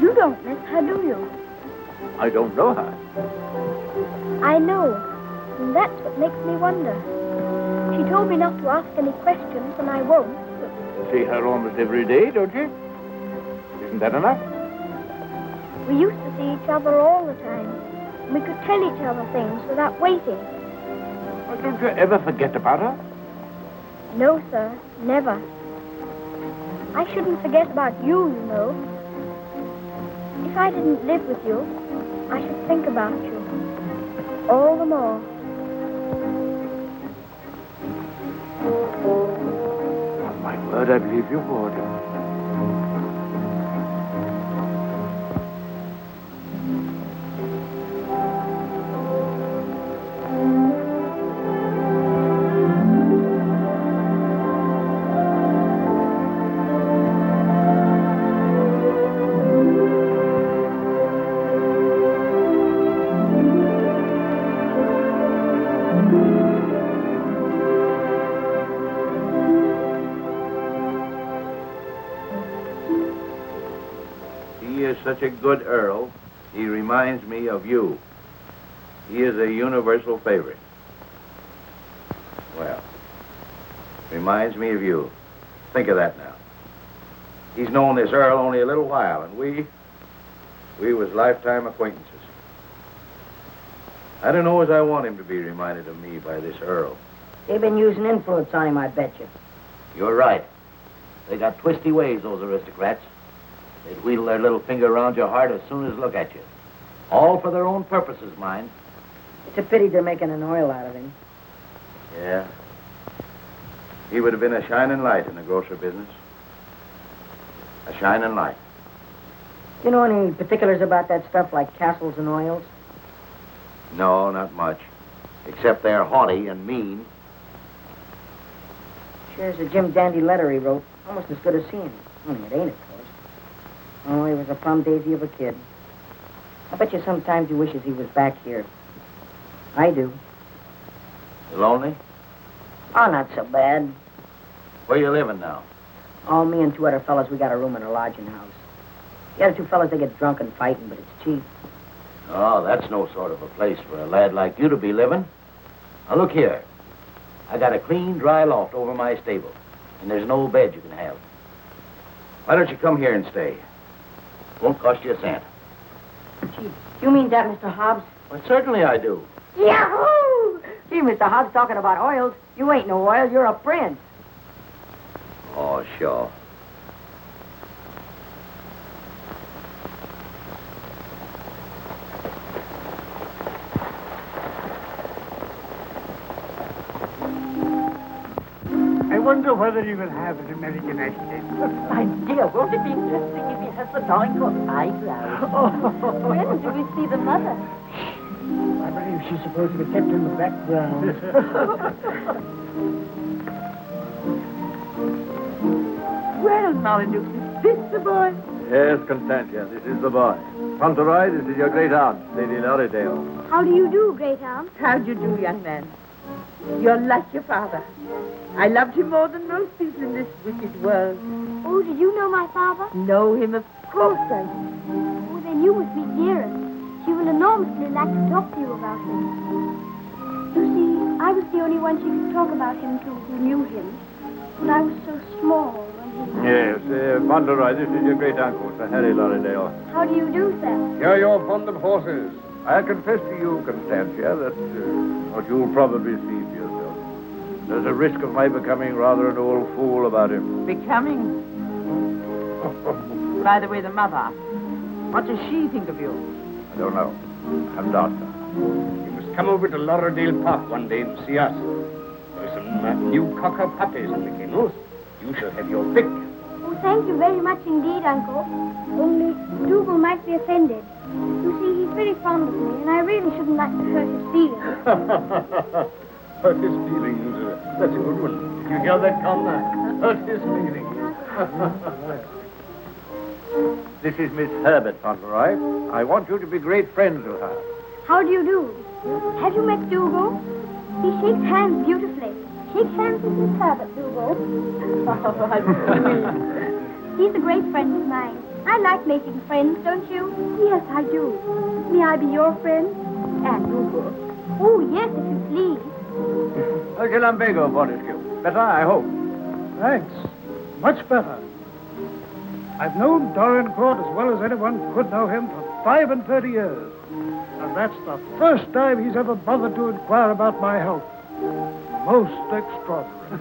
C: You don't miss her, do you?
J: I don't know her.
C: I know. And that's what makes me wonder. She told me not to ask any questions, and I won't.
J: See her almost every day, don't you? Isn't that enough?
C: We used to see each other all the time. And we could tell each other things without waiting.
J: Well, don't you ever forget about her?
C: No, sir. Never. I shouldn't forget about you, you know. If I didn't live with you, I should think about you all the more.
J: On my word, I believe you would.
F: He is such a good Earl, he reminds me of you. He is a universal favorite. Well, reminds me of you. Think of that now. He's known this Earl only a little while, and we was lifetime acquaintances. I don't know as I want him to be reminded of me by this Earl.
E: They've been using influence on him, I bet you.
F: You're right. They got twisty ways, those aristocrats. They'd wheedle their little finger around your heart as soon as look at you. All for their own purposes, mind.
E: It's a pity they're making an oil out of him.
F: Yeah. He would have been a shining light in the grocery business. A shining light.
E: Do you know any particulars about that stuff like castles and oils?
F: No, not much. Except they're haughty and mean.
E: Here's a Jim Dandy letter he wrote. Almost as good as seeing it. Only it ain't, of course. Oh, he was a plum daisy of a kid. I bet you sometimes he wishes he was back here. I do.
F: You lonely?
E: Oh, not so bad.
F: Where you living now?
E: Oh, me and two other fellas, we got a room in a lodging house. The other two fellas, they get drunk and fighting, but it's cheap.
F: Oh, that's no sort of a place for a lad like you to be living. Now, look here. I got a clean, dry loft over my stable, and there's no bed you can have. Why don't you come here and stay? Won't cost you a cent.
E: Gee, you mean that, Mr. Hobbs?
F: Well, certainly I do.
E: Yahoo! Gee, Mr. Hobbs, talking about oils. You ain't no oil, you're a prince.
F: Oh, sure.
L: I wonder whether he will have an American accent.
D: My dear, won't it be interesting if he has the Dollingcourt eyebrows? When do we see the mother?
L: I believe she's supposed to be kept in the background.
D: Well, Molyneux, is this the boy?
J: Yes, Constantia, this is the boy. Fauntelroy, this is your great aunt, Lady Lorridale.
C: How do you do, great aunt?
D: How do you do, young man? You're like your father. I loved him more than most people in this wicked world.
C: Oh, did you know my father?
D: Know him, of course I do.
C: Oh, then you must be dearest. She will enormously like to talk to you about him. You see, I was the only one she could talk about him to who knew him. But I was so small when he...
J: Yes, Fauntelroy, this is your great uncle, Sir Harry Lorridale.
C: How do you do, sir?
J: Here you're fond of horses. I confess to you, Constantia, that what you'll probably see for yourself. There's a risk of my becoming rather an old fool about him.
D: Becoming? By the way, the mother, what does she think of you?
J: I don't know. I'm not.
L: You must come over to Lorridale Park one day and see us. There's some new cocker puppies in the kennels. You shall have your pick.
C: Oh, thank you very much indeed, Uncle. Only Dougal might be offended. You see, he's very fond of me, and I really shouldn't like to hurt his feelings.
J: Hurt his feelings. That's a good one. Did you hear that, Conrad? Hurt his feelings. This is Miss Herbert Fauntelroy. I want you to be great friends with her.
C: How do you do? Have you met Dougal? He shakes hands beautifully. Shake hands with Miss Herbert, Dougal. He's a great friend of mine. I like making friends, don't you? Yes, I do. May I be your friend? And Dougal. Oh, yes, if you please.
J: Okay, Lumbago, Fortescue. Better, I hope.
L: Thanks. Much better. I've known Dorincourt as well as anyone could know him for 35 years. And that's the first time he's ever bothered to inquire about my health. Most extraordinary.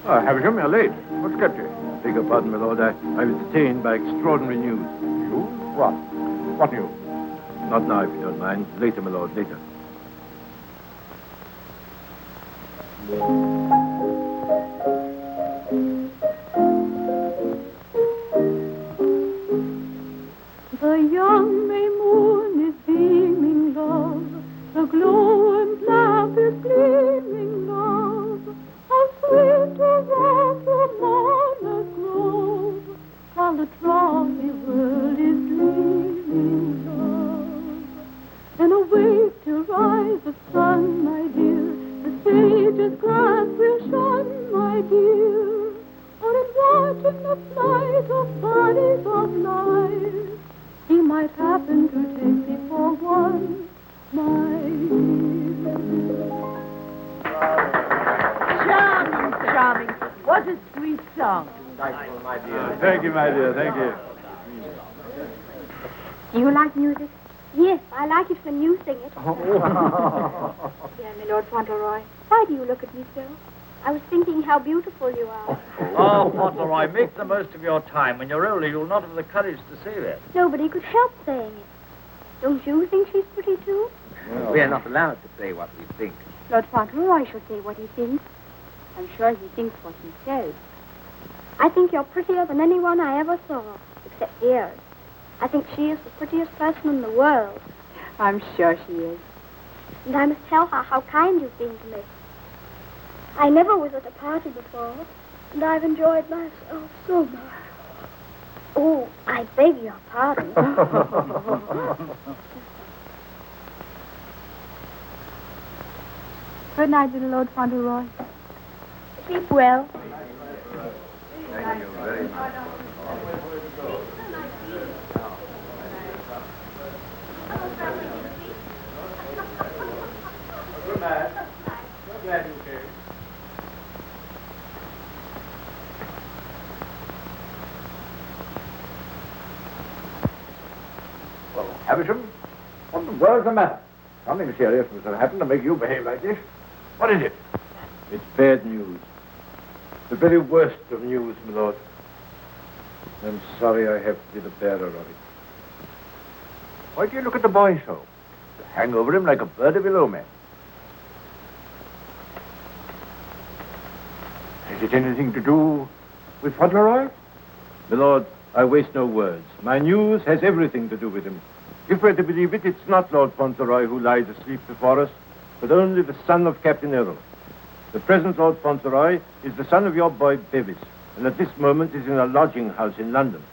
J: Havisham, you're late. What's kept you?
G: Beg your pardon, my lord. I was detained by extraordinary news.
J: You? What? What news?
G: Not now, if you don't mind. Later, my lord, later.
M: The young May moon is beaming, love. The glow and lamp is gleaming, love. How sweet to walk through Mona's grove, while the drowsy world is dreaming, love. And awake till rise of sun, my dear, the sage's grass will shun, my dear. Or in watching the flight of bodies of light, he might happen to take thee for one, my dear.
D: Charming, charming. What a sweet song.
G: My dear. Thank you, my dear. Thank you.
C: Do you like music? Yes, I like it when you sing it. Dear my Lord Fauntelroy, why do you look at me so? I was thinking how beautiful you are.
N: Oh, Fauntelroy, make the most of your time. When you're older, you'll not have the courage to say that.
C: Nobody could help saying it. Don't you think she's pretty, too?
F: We are not allowed to say what we think.
C: Lord Fauntelroy should say what he thinks. I'm sure he thinks what he says. I think you're prettier than anyone I ever saw, except dearest. I think she is the prettiest person in the world.
B: I'm sure she is.
C: And I must tell her how kind you've been to me. I never was at a party before, and I've enjoyed myself so much. Oh, I beg your pardon.
B: Good night, little Lord Fauntelroy.
C: Sleep well.
F: Thank you very much.
J: Good night. So glad you came. Well, Havisham, what in the world's the matter? Something serious must have happened to make you behave like this. What is it?
G: It's bad news. The very worst of news, my lord. I'm sorry I have to be the bearer of it.
J: Why do you look at the boy so? You hang over him like a bird of ill omen. Has it anything to do with Fauntelroy?
G: My lord, I waste no words. My news has everything to do with him. If we're to believe it, it's not Lord Fauntelroy who lies asleep before us, but only the son of Captain Errol. The present Lord Fauntelroy is the son of your boy Bevis, and at this moment is in a lodging house in London.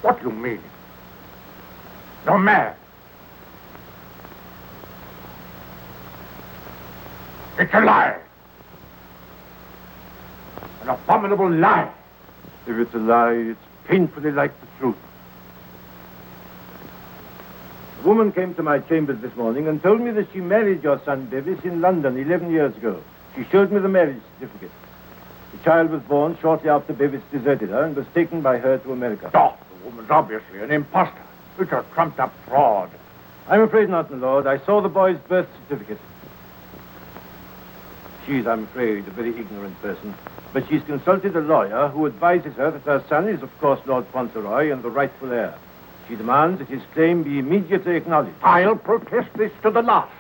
J: What do you mean? You're mad. It's a lie. An abominable lie.
G: If it's a lie, it's painfully like the truth. A woman came to my chambers this morning and told me that she married your son Bevis in London 11 years ago. She showed me the marriage certificate. The child was born shortly after Bevis deserted her and was taken by her to America.
J: Oh, the woman's obviously an impostor. It's a trumped-up fraud.
G: I'm afraid not, my lord. I saw the boy's birth certificate. She's, I'm afraid, a very ignorant person. But she's consulted a lawyer who advises her that her son is, of course, Lord Fauntelroy and the rightful heir. She demands that his claim be immediately acknowledged.
J: I'll protest this to the last.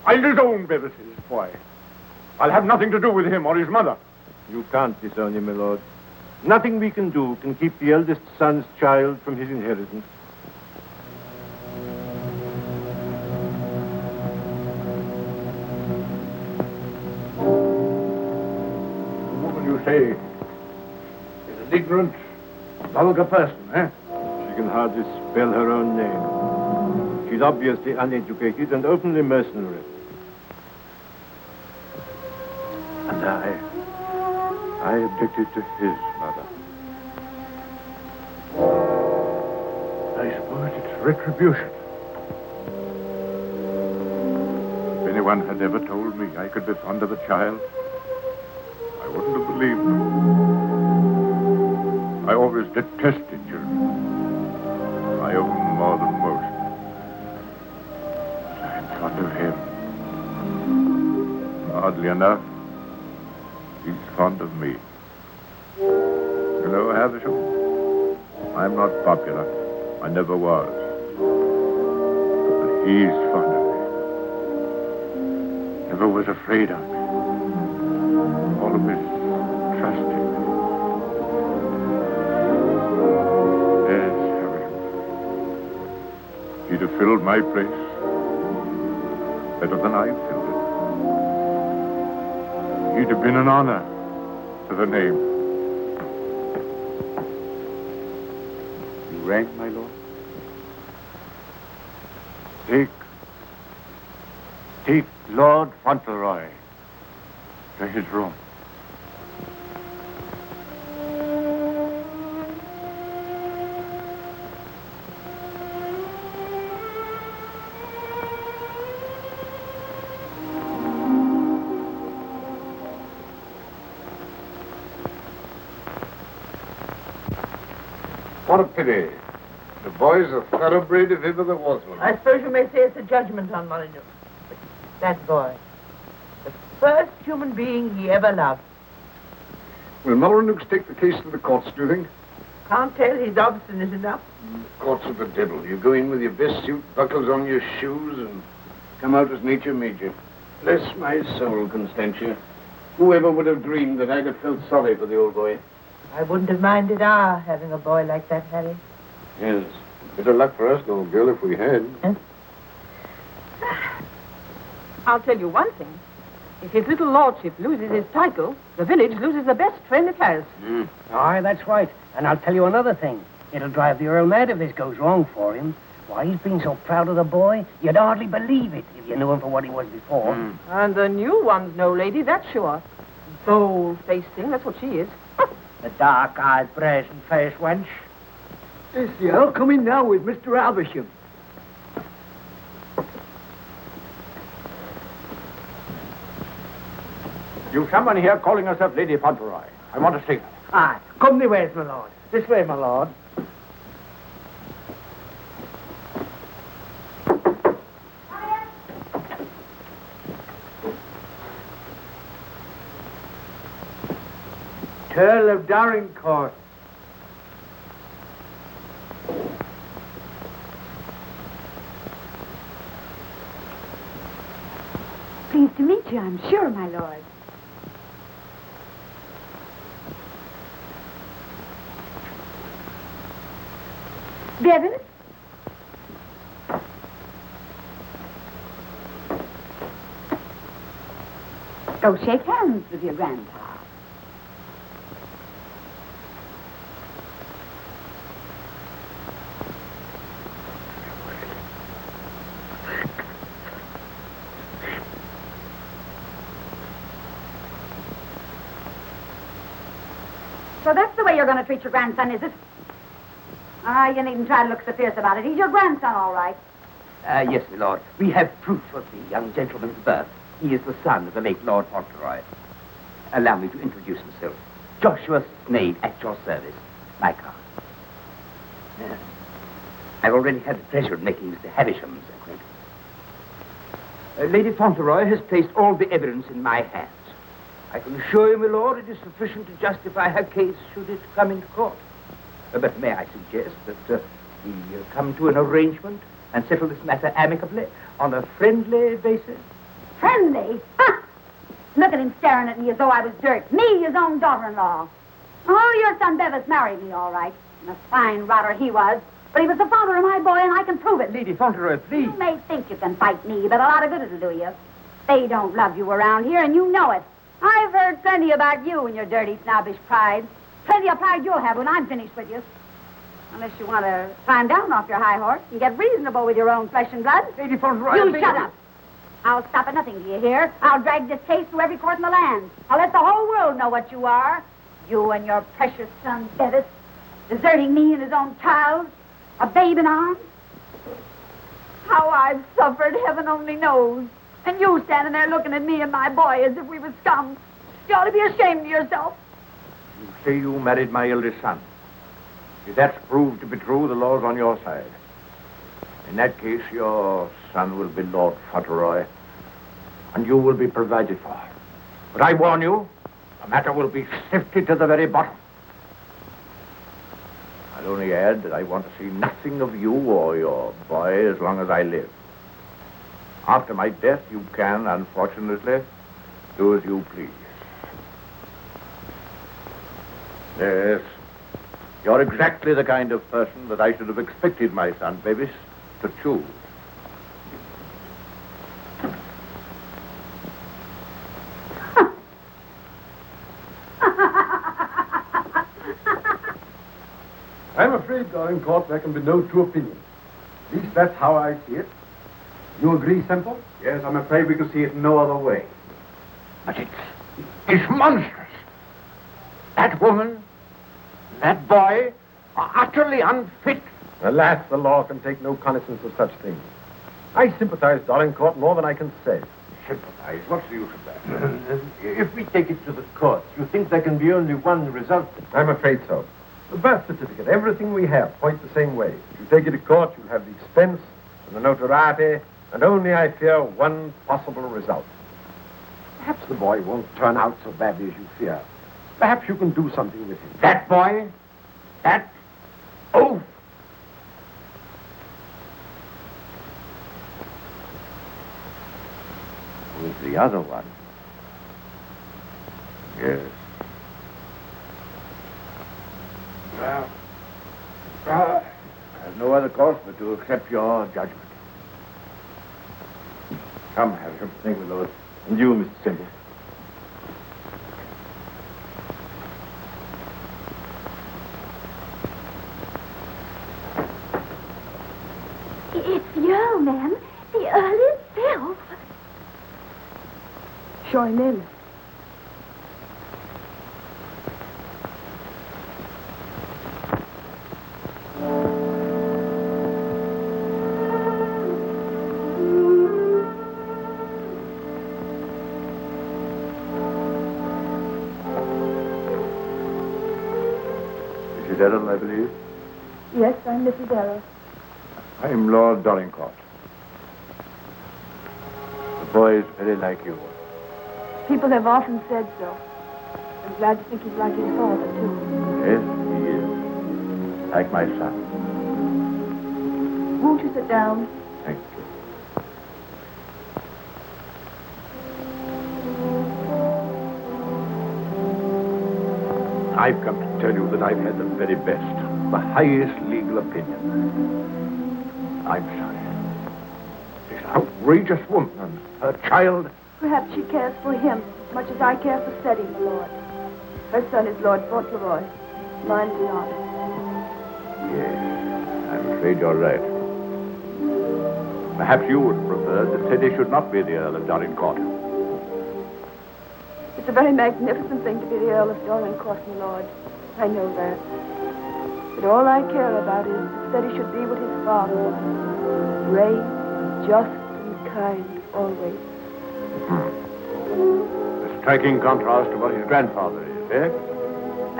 J: I'll disown Bevis, his boy. I'll have nothing to do with him or his mother.
G: You can't disown him, my lord. Nothing we can do can keep the eldest son's child from his inheritance.
J: The woman you say is an ignorant, vulgar person, eh?
G: She can hardly spell her own name. She's obviously uneducated and openly mercenary.
J: And I objected to his mother. I suppose it's retribution. If anyone had ever told me I could be fond of a child, I wouldn't have believed them. I always detested children. I owe them more than most. But I'm fond of him. Oddly enough, He's fond of me. You know, Havisham, I'm not popular. I never was. But he's fond of me. Never was afraid of me. Always trusted me. Yes, Havisham. He'd have filled my place better than I filled it. He'd have been an honor to the name.
K: You rang, my lord?
J: Take Lord Fauntelroy to his room.
K: What a pity. The boy's a thoroughbred if ever there was one.
D: I suppose you may say it's a judgment on Molyneux. But that boy, the first human being he ever loved.
K: Will Molyneux take the case to the courts, do you think?
D: Can't tell, he's obstinate enough.
K: Courts of the devil. You go in with your best suit, buckles on your shoes, and come out as nature made you. Bless my soul, Constantia. Whoever would have dreamed that I'd have felt sorry for the old boy?
D: I wouldn't have minded our having a boy like that, Harry.
K: Yes. Better luck for us, old girl, if we had.
I: I'll tell you one thing. If his little lordship loses his title, the village loses the best friend it has.
O: Aye, that's right. And I'll tell you another thing. It'll drive the Earl mad if this goes wrong for him. Why, he's been so proud of the boy, you'd hardly believe it if you knew him for what he was before.
I: And the new one's no lady, that's sure. Bold-faced thing, that's what she is.
O: The dark-eyed, brazen-faced wench.
P: Is the Earl coming now with Mr. Havisham?
G: You've someone here calling herself Lady Fauntelroy. I want to see her.
P: Aye. Come the ways, my lord. This way, my lord. Earl of Dorincourt.
C: Pleased to meet you, I'm sure, my lord. Bevan? Go shake hands with your grandpa. So that's the way you're going to treat your grandson, is it? Ah, you needn't try to look so fierce about it. He's your grandson, all right.
Q: Yes, my lord. We have proof of the young gentleman's birth. He is the son of the late Lord Fauntelroy. Allow me to introduce himself. Joshua Snade, at your service. My card. I've already had the pleasure of making Mr. Havisham's acquaintance. Lady Fauntelroy has placed all the evidence in my hands. I can assure you, my lord, it is sufficient to justify her case should it come into court. But may I suggest that we come to an arrangement and settle this matter amicably on a friendly basis?
C: Friendly? Ha! Look at him staring at me as though I was dirt. Me, his own daughter-in-law. Oh, your son Bevis married me, all right. And a fine rotter he was. But he was the father of my boy, and I can prove it.
Q: Lady Fauntelroy, please.
C: You may think you can fight me, but a lot of good it'll do you. They don't love you around here, and you know it. I've heard plenty about you and your dirty, snobbish pride. Plenty of pride you'll have when I'm finished with you. Unless you want to climb down off your high horse and get reasonable with your own flesh and blood.
Q: Lady Fauntelroy,
C: You shut up. I'll stop at nothing, do you hear? I'll drag this case through every court in the land. I'll let the whole world know what you are. You and your precious son, Bevis, deserting me and his own child, a babe in arms. How I've suffered, heaven only knows. And you standing there looking at me and my boy as if we were scum. You ought to be ashamed of yourself.
G: You say you married my eldest son. If that's proved to be true, the law's on your side. In that case, your son will be Lord Fauntelroy, and you will be provided for. But I warn you,
J: the matter will be sifted to the very bottom. I'll only add that I want to see nothing of you or your boy as long as I live. After my death, you can, unfortunately, do as you please. Yes, you're exactly the kind of person that I should have expected my son, Bevis, to choose.
R: I'm afraid, Dorincourt, there can be no two opinions. At least that's how I see it. You agree, Semple? Yes, I'm afraid we can see it no other way.
J: But it's monstrous. That woman, that boy, are utterly unfit.
R: Alas, the law can take no cognizance of such things. I sympathize, Dorincourt, more than I can say.
J: Sympathize? What's the use of that?
G: If we take it to the courts, you think there can be only one result?
R: I'm afraid so. The birth certificate, everything we have, point the same way. If you take it to court, you'll have the expense and the notoriety, and only, I fear, one possible result. Perhaps the boy won't turn out so badly as you fear. Perhaps you can do something with him.
J: That boy? That oaf? Who's the other one? Yes. Well, I have no other course but to accept your judgment. Come, Havisham.
G: Thank you, Lord. And you, Mr. Semple.
C: It's the Earl, ma'am. The Earl himself.
B: Show him in.
J: Mrs. Errol, I believe.
B: Yes, I'm Mrs. Errol.
J: I'm Lord Dorincourt. The boy is very like you.
B: People have often said so. I'm glad to think he's like his father, too.
J: Yes, he is. Like my son.
B: Won't you sit down?
J: Thank you. I've come to tell you that I've had the very best, the highest legal opinion. I'm sorry. This outrageous woman and her child.
B: Perhaps she cares for him as much as I care for Seddy, my lord. Her son is Lord Fauntelroy. Mine is not.
J: Yes, I'm afraid you're right. Perhaps you would prefer that Teddy should not be the Earl of Dorincourt.
B: It's a very magnificent thing to be the Earl of Dorincourt, my lord. I know that. But all I care about is that Seddy should be what his father was. Brave, just, and kind, always.
J: A striking contrast to what his grandfather is, eh?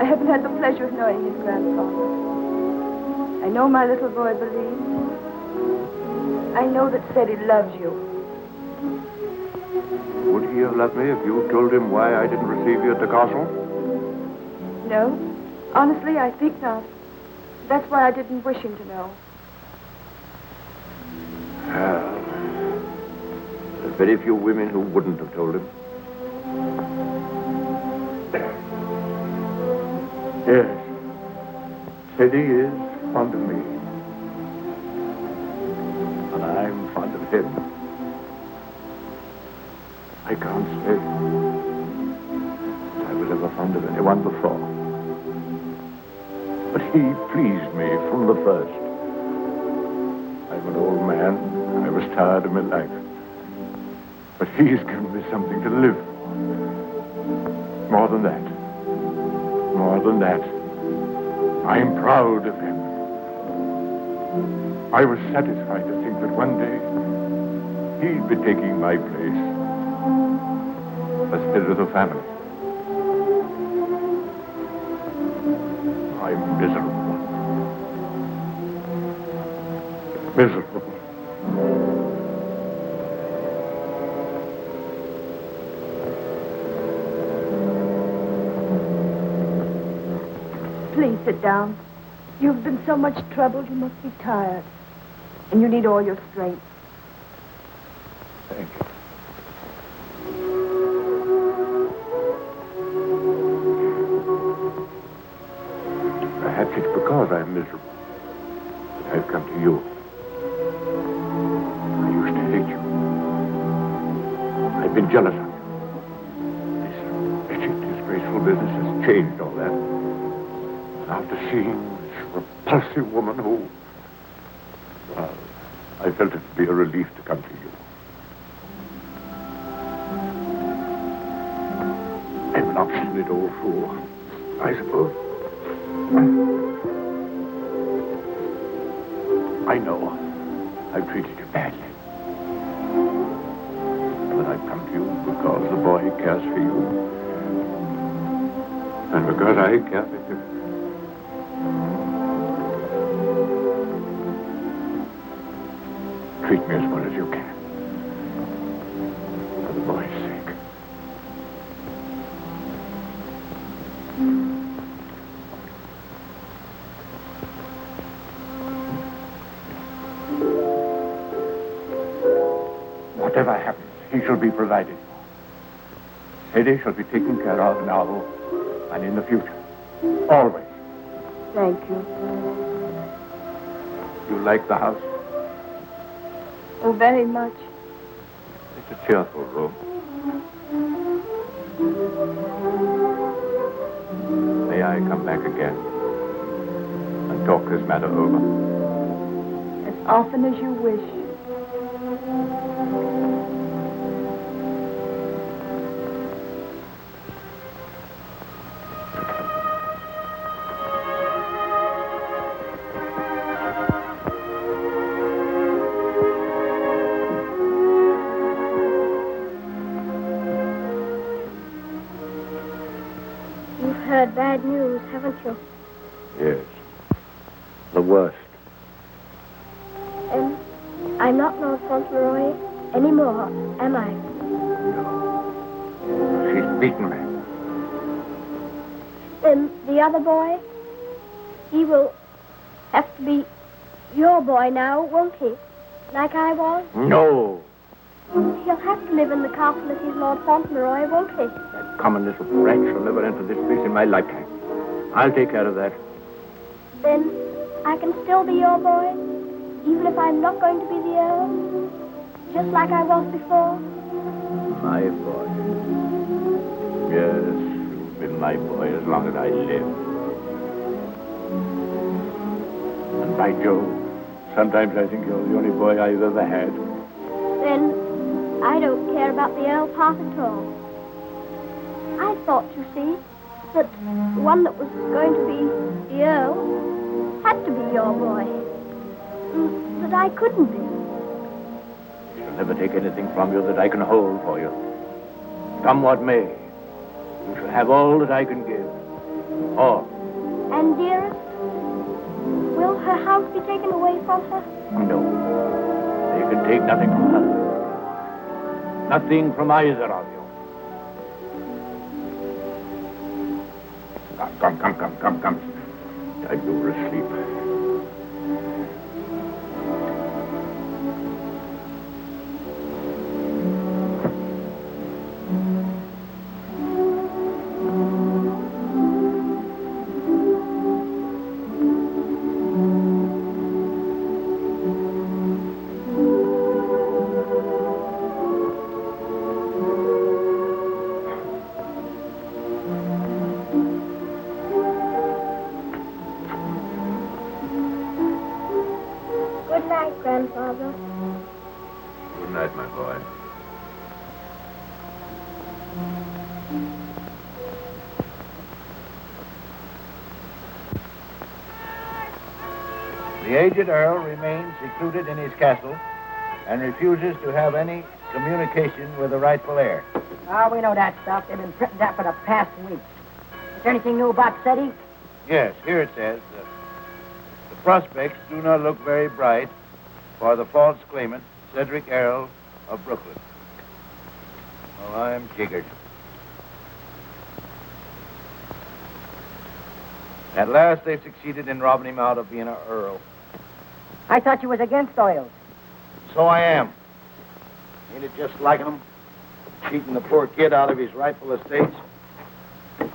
B: I haven't had the pleasure of knowing his grandfather. I know my little boy believes. I know that Seddy loves you.
J: Would he have loved me if you told him why I didn't receive you at the castle?
B: No? Honestly, I think not. That's why I didn't wish him to know.
J: Well, there are very few women who wouldn't have told him. Yes, Teddy is fond of me. And I'm fond of him. I can't say that I was ever fond of anyone before. But he pleased me from the first. I'm an old man. I was tired of my life. But he's given me something to live for. More than that. More than that. I'm proud of him. I was satisfied to think that one day he'd be taking my place as head of the family. I'm miserable. Miserable.
B: Please sit down. You've been so much trouble, you must be tired. And you need all your strength.
J: Thank you. Perhaps it's because I'm miserable that I've come to you. I used to hate you. I've been jealous of you. This wretched, disgraceful business has changed all that. And after seeing this repulsive woman who... Well, I felt it would be a relief to come to you. I'm an obstinate old fool, I suppose. I know I've treated you badly. But I've come to you because the boy cares for you. And because I care for him. Treat me as well as you can. For the boy's sake. Whatever happens, he shall be provided for. Sadie shall be taken care of now and in the future. Always.
B: Thank you.
J: You like the house?
B: Oh, very much.
J: It's a cheerful room. May I come back again and talk this matter over?
B: As often as you wish.
C: Heard bad news, haven't you?
J: Yes. The worst.
C: And I'm not Lord Fauntelroy anymore, am I?
J: She's beaten me.
C: Then the other boy, he will have to be your boy now, won't he? Like I was?
J: No.
C: He'll have to live in the castle if he's Lord Fauntelroy, won't he?
J: That common little brat shall never enter this place in my lifetime. I'll take care of that.
C: Then I can still be your boy, even if I'm not going to be the Earl? Just like I was before?
J: My boy. Yes, you've been my boy as long as I live. And by Jove, sometimes I think you're the only boy I've ever had.
C: Then I don't care about the Earl part at all. I thought, you see, that the one that was going to be the Earl had to be your boy. That I couldn't be.
J: I shall never take anything from you that I can hold for you. Come what may, you shall have all that I can give. All.
C: And dearest, will her house be taken away from her?
J: No. They can take nothing from her. Nothing from either of you. Come. Time you were asleep.
C: Good night, Grandfather.
H: Good night, my boy.
J: The aged Earl remains secluded in his castle and refuses to have any communication with the rightful heir.
E: Oh, we know that stuff. They've been printing that for the past week. Is there anything new about SETI?
J: Yes, here it says, the prospects do not look very bright for the false claimant, Cedric Earl of Brooklyn. Oh, I'm jiggered.
F: At last they've succeeded in robbing him out of being an earl.
E: I thought you was against oils.
F: So I am. Ain't it just like him? Cheating the poor kid out of his rightful estates.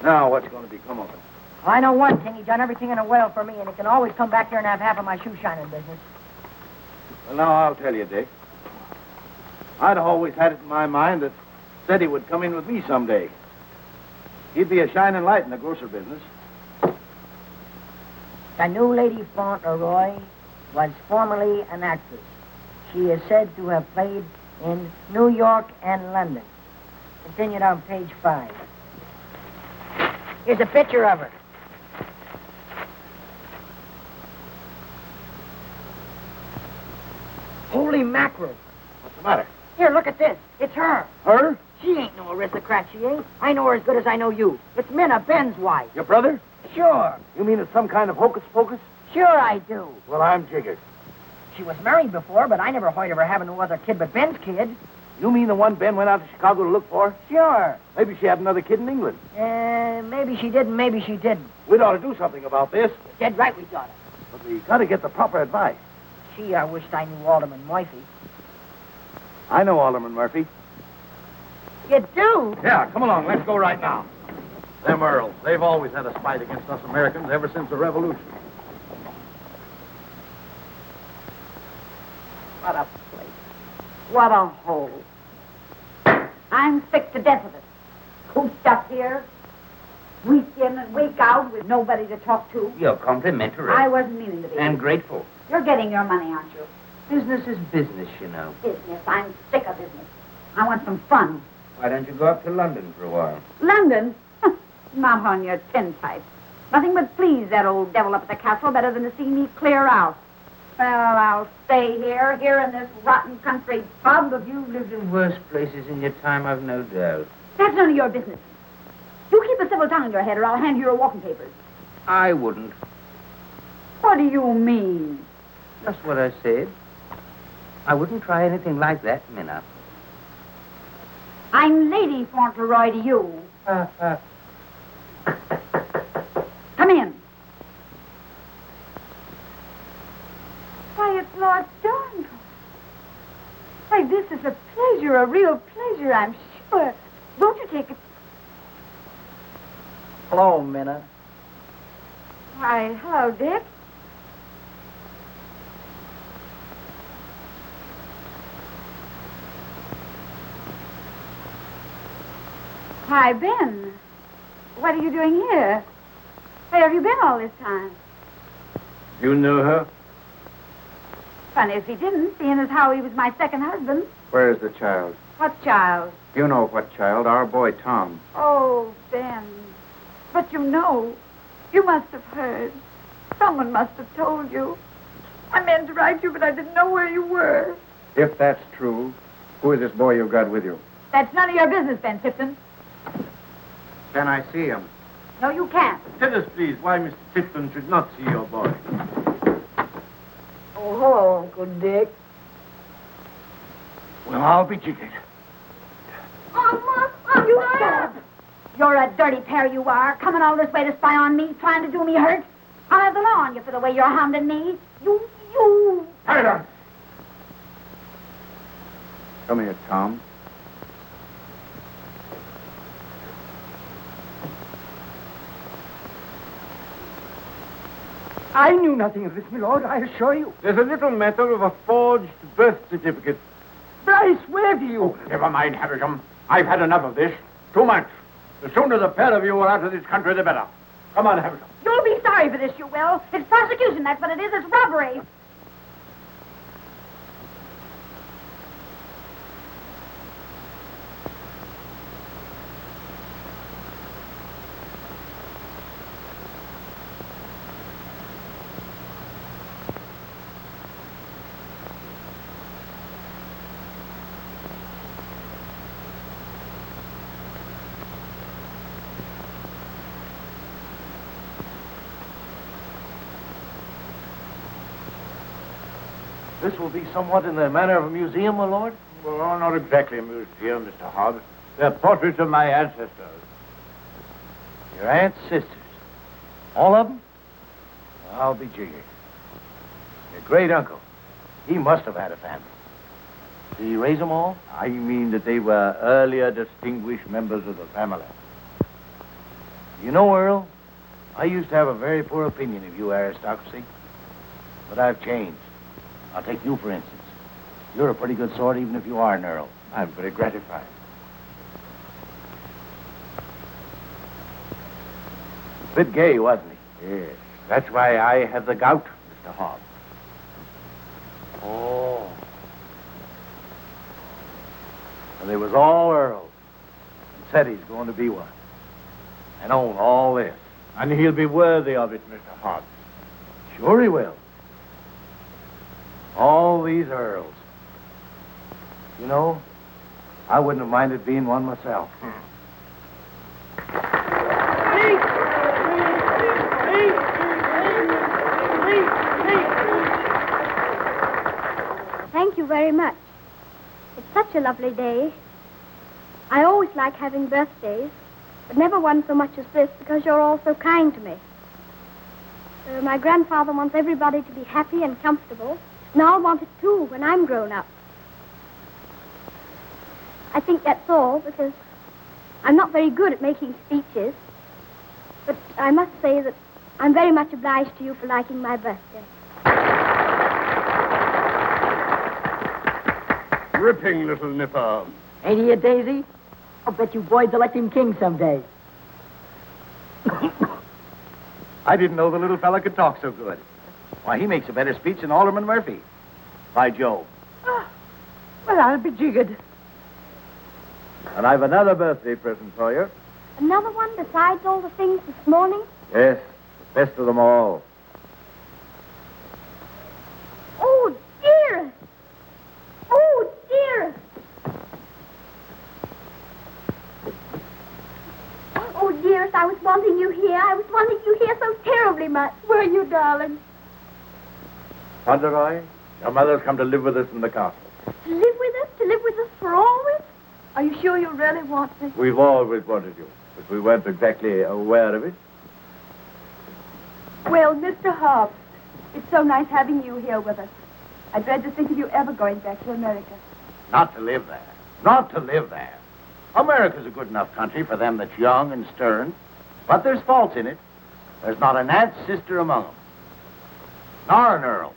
F: Now what's going to become of it?
E: I know one thing. He done everything in a well for me, and he can always come back here and have half of my shoe shining business.
F: Well, now I'll tell you, Dick. I'd always had it in my mind that Steady would come in with me someday. He'd be a shining light in the grocer business.
E: The new Lady Fauntelroy was formerly an actress. She is said to have played in New York and London. Continued on page 5. Here's a picture of her. Holy mackerel.
F: What's the matter?
E: Here, look at this. It's her.
F: Her?
E: She ain't no aristocrat, she ain't. I know her as good as I know you. It's Minna, Ben's wife.
F: Your brother?
E: Sure.
F: You mean it's some kind of hocus pocus?
E: Sure I do.
F: Well, I'm jiggered.
E: She was married before, but I never heard of her having no other kid but Ben's kid.
F: You mean the one Ben went out to Chicago to look for?
E: Sure.
F: Maybe she had another kid in England.
E: Maybe she did and maybe she didn't.
F: We'd ought to do something about this.
E: Dead right we got it.
F: But we got to get the proper advice.
E: Gee, I wished I knew Alderman Murphy.
F: I know Alderman Murphy.
E: You do?
F: Yeah, come along. Let's go right now. Them Earls, they've always had a spite against us Americans ever since the Revolution.
S: What a place. What a hole. I'm sick to death of it. Cooped up here, week in and week out with nobody to talk to.
Q: You're complimentary.
S: I wasn't meaning to be.
Q: And grateful.
S: You're getting your money, aren't you?
Q: Business is business, you know.
S: Business. I'm sick of business. I want some fun.
Q: Why don't you go up to London for a while?
S: London? Not on your tintype. Nothing but please that old devil up at the castle better than to see me clear out. Well, I'll stay here in this rotten country pub.
Q: But you've lived in worse places in your time, I've no doubt.
S: That's none of your business. You keep a civil tongue in your head or I'll hand you your walking papers.
Q: I wouldn't.
S: What do you mean?
Q: Just what I said. I wouldn't try anything like that, Minna.
S: I'm Lady Fauntelroy to you. Come in. Why, it's Lord Dorincourt. Why, this is a pleasure, a real pleasure, I'm sure. Won't you take it?
E: Hello, Minna.
S: Why, hello, Dick. Hi, Ben. What are you doing here? Where have you been all this time?
R: You know her?
S: Funny if he didn't, seeing as how he was my second husband.
R: Where is the child?
S: What child?
R: You know what child, our boy Tom.
S: Oh, Ben. But you know, you must have heard. Someone must have told you. I meant to write you, but I didn't know where you were.
R: If that's true, who is this boy you've got with you?
S: That's none of your business, Ben Tipton.
R: Can I see him?
S: No, you can't.
G: Tell us, please, why Mr. Tipton should not see your boy.
E: Oh, hello, Uncle Dick.
F: Well, I'll be jiggered.
S: You are. You're a dirty pair, you are. Coming all this way to spy on me, trying to do me hurt. I'll have the law on you for the way you're hounding me. You.
R: Tyler! Come here, Tom.
P: I knew nothing of this, my lord, I assure you.
R: There's a little matter of a forged birth certificate.
P: But I swear to you.
F: Never mind, Havisham. I've had enough of this. Too much. The sooner the pair of you are out of this country, the better. Come on, Havisham.
S: You'll be sorry for this, you will. It's prosecution, that's what it is. It's robbery.
F: This will be somewhat in the manner of a museum, my lord?
J: Well, not exactly a museum, Mr. Hobbs. They're portraits of my ancestors.
F: Your aunt's sisters. All of them?
J: I'll be jiggered. Your great uncle, he must have had a family. Did he raise them all? I mean that they were earlier distinguished members of the family. You know, Earl, I used to have a very poor opinion of you aristocracy, but I've changed. I'll take you, for instance. You're a pretty good sort, even if you are an Earl. I'm very gratified. A bit gay, wasn't he? Yes. That's why I had the gout, Mr. Hobbs. Oh. And they was all Earls. And said he's going to be one. And own all this. And he'll be worthy of it, Mr. Hobbs. Sure he will. All these Earls. You know, I wouldn't have minded being one myself.
C: Thank you very much. It's such a lovely day. I always like having birthdays, but never one so much as this because you're all so kind to me. My grandfather wants everybody to be happy and comfortable, and I'll want it too when I'm grown up. I think that's all because I'm not very good at making speeches, but I must say that I'm very much obliged to you for liking my birthday.
K: Ripping little nipper.
T: Ain't he a daisy? I'll bet you boys elect him king someday.
J: I didn't know the little fella could talk so good. Why, he makes a better speech than Alderman Murphy. By Jove.
T: Oh, well, I'll be jiggered.
J: And I've another birthday present for you.
C: Another one besides all the things this morning?
J: Yes, the best of them all.
C: Oh, dearest! Oh, dearest! Oh, dearest, I was wanting you here. I was wanting you here so terribly much. Were you, darling?
J: Fauntelroy, your mother's come to live with us in the castle.
C: To live with us? To live with us for always? Are you sure you really want me?
J: We've always wanted you, but we weren't exactly aware of it.
B: Well, Mr. Hobbs, it's so nice having you here with us. I dread to think of you ever going back to America.
J: Not to live there. Not to live there. America's a good enough country for them that's young and stern, but there's faults in it. There's not an aunt's sister among them. Nor an earl.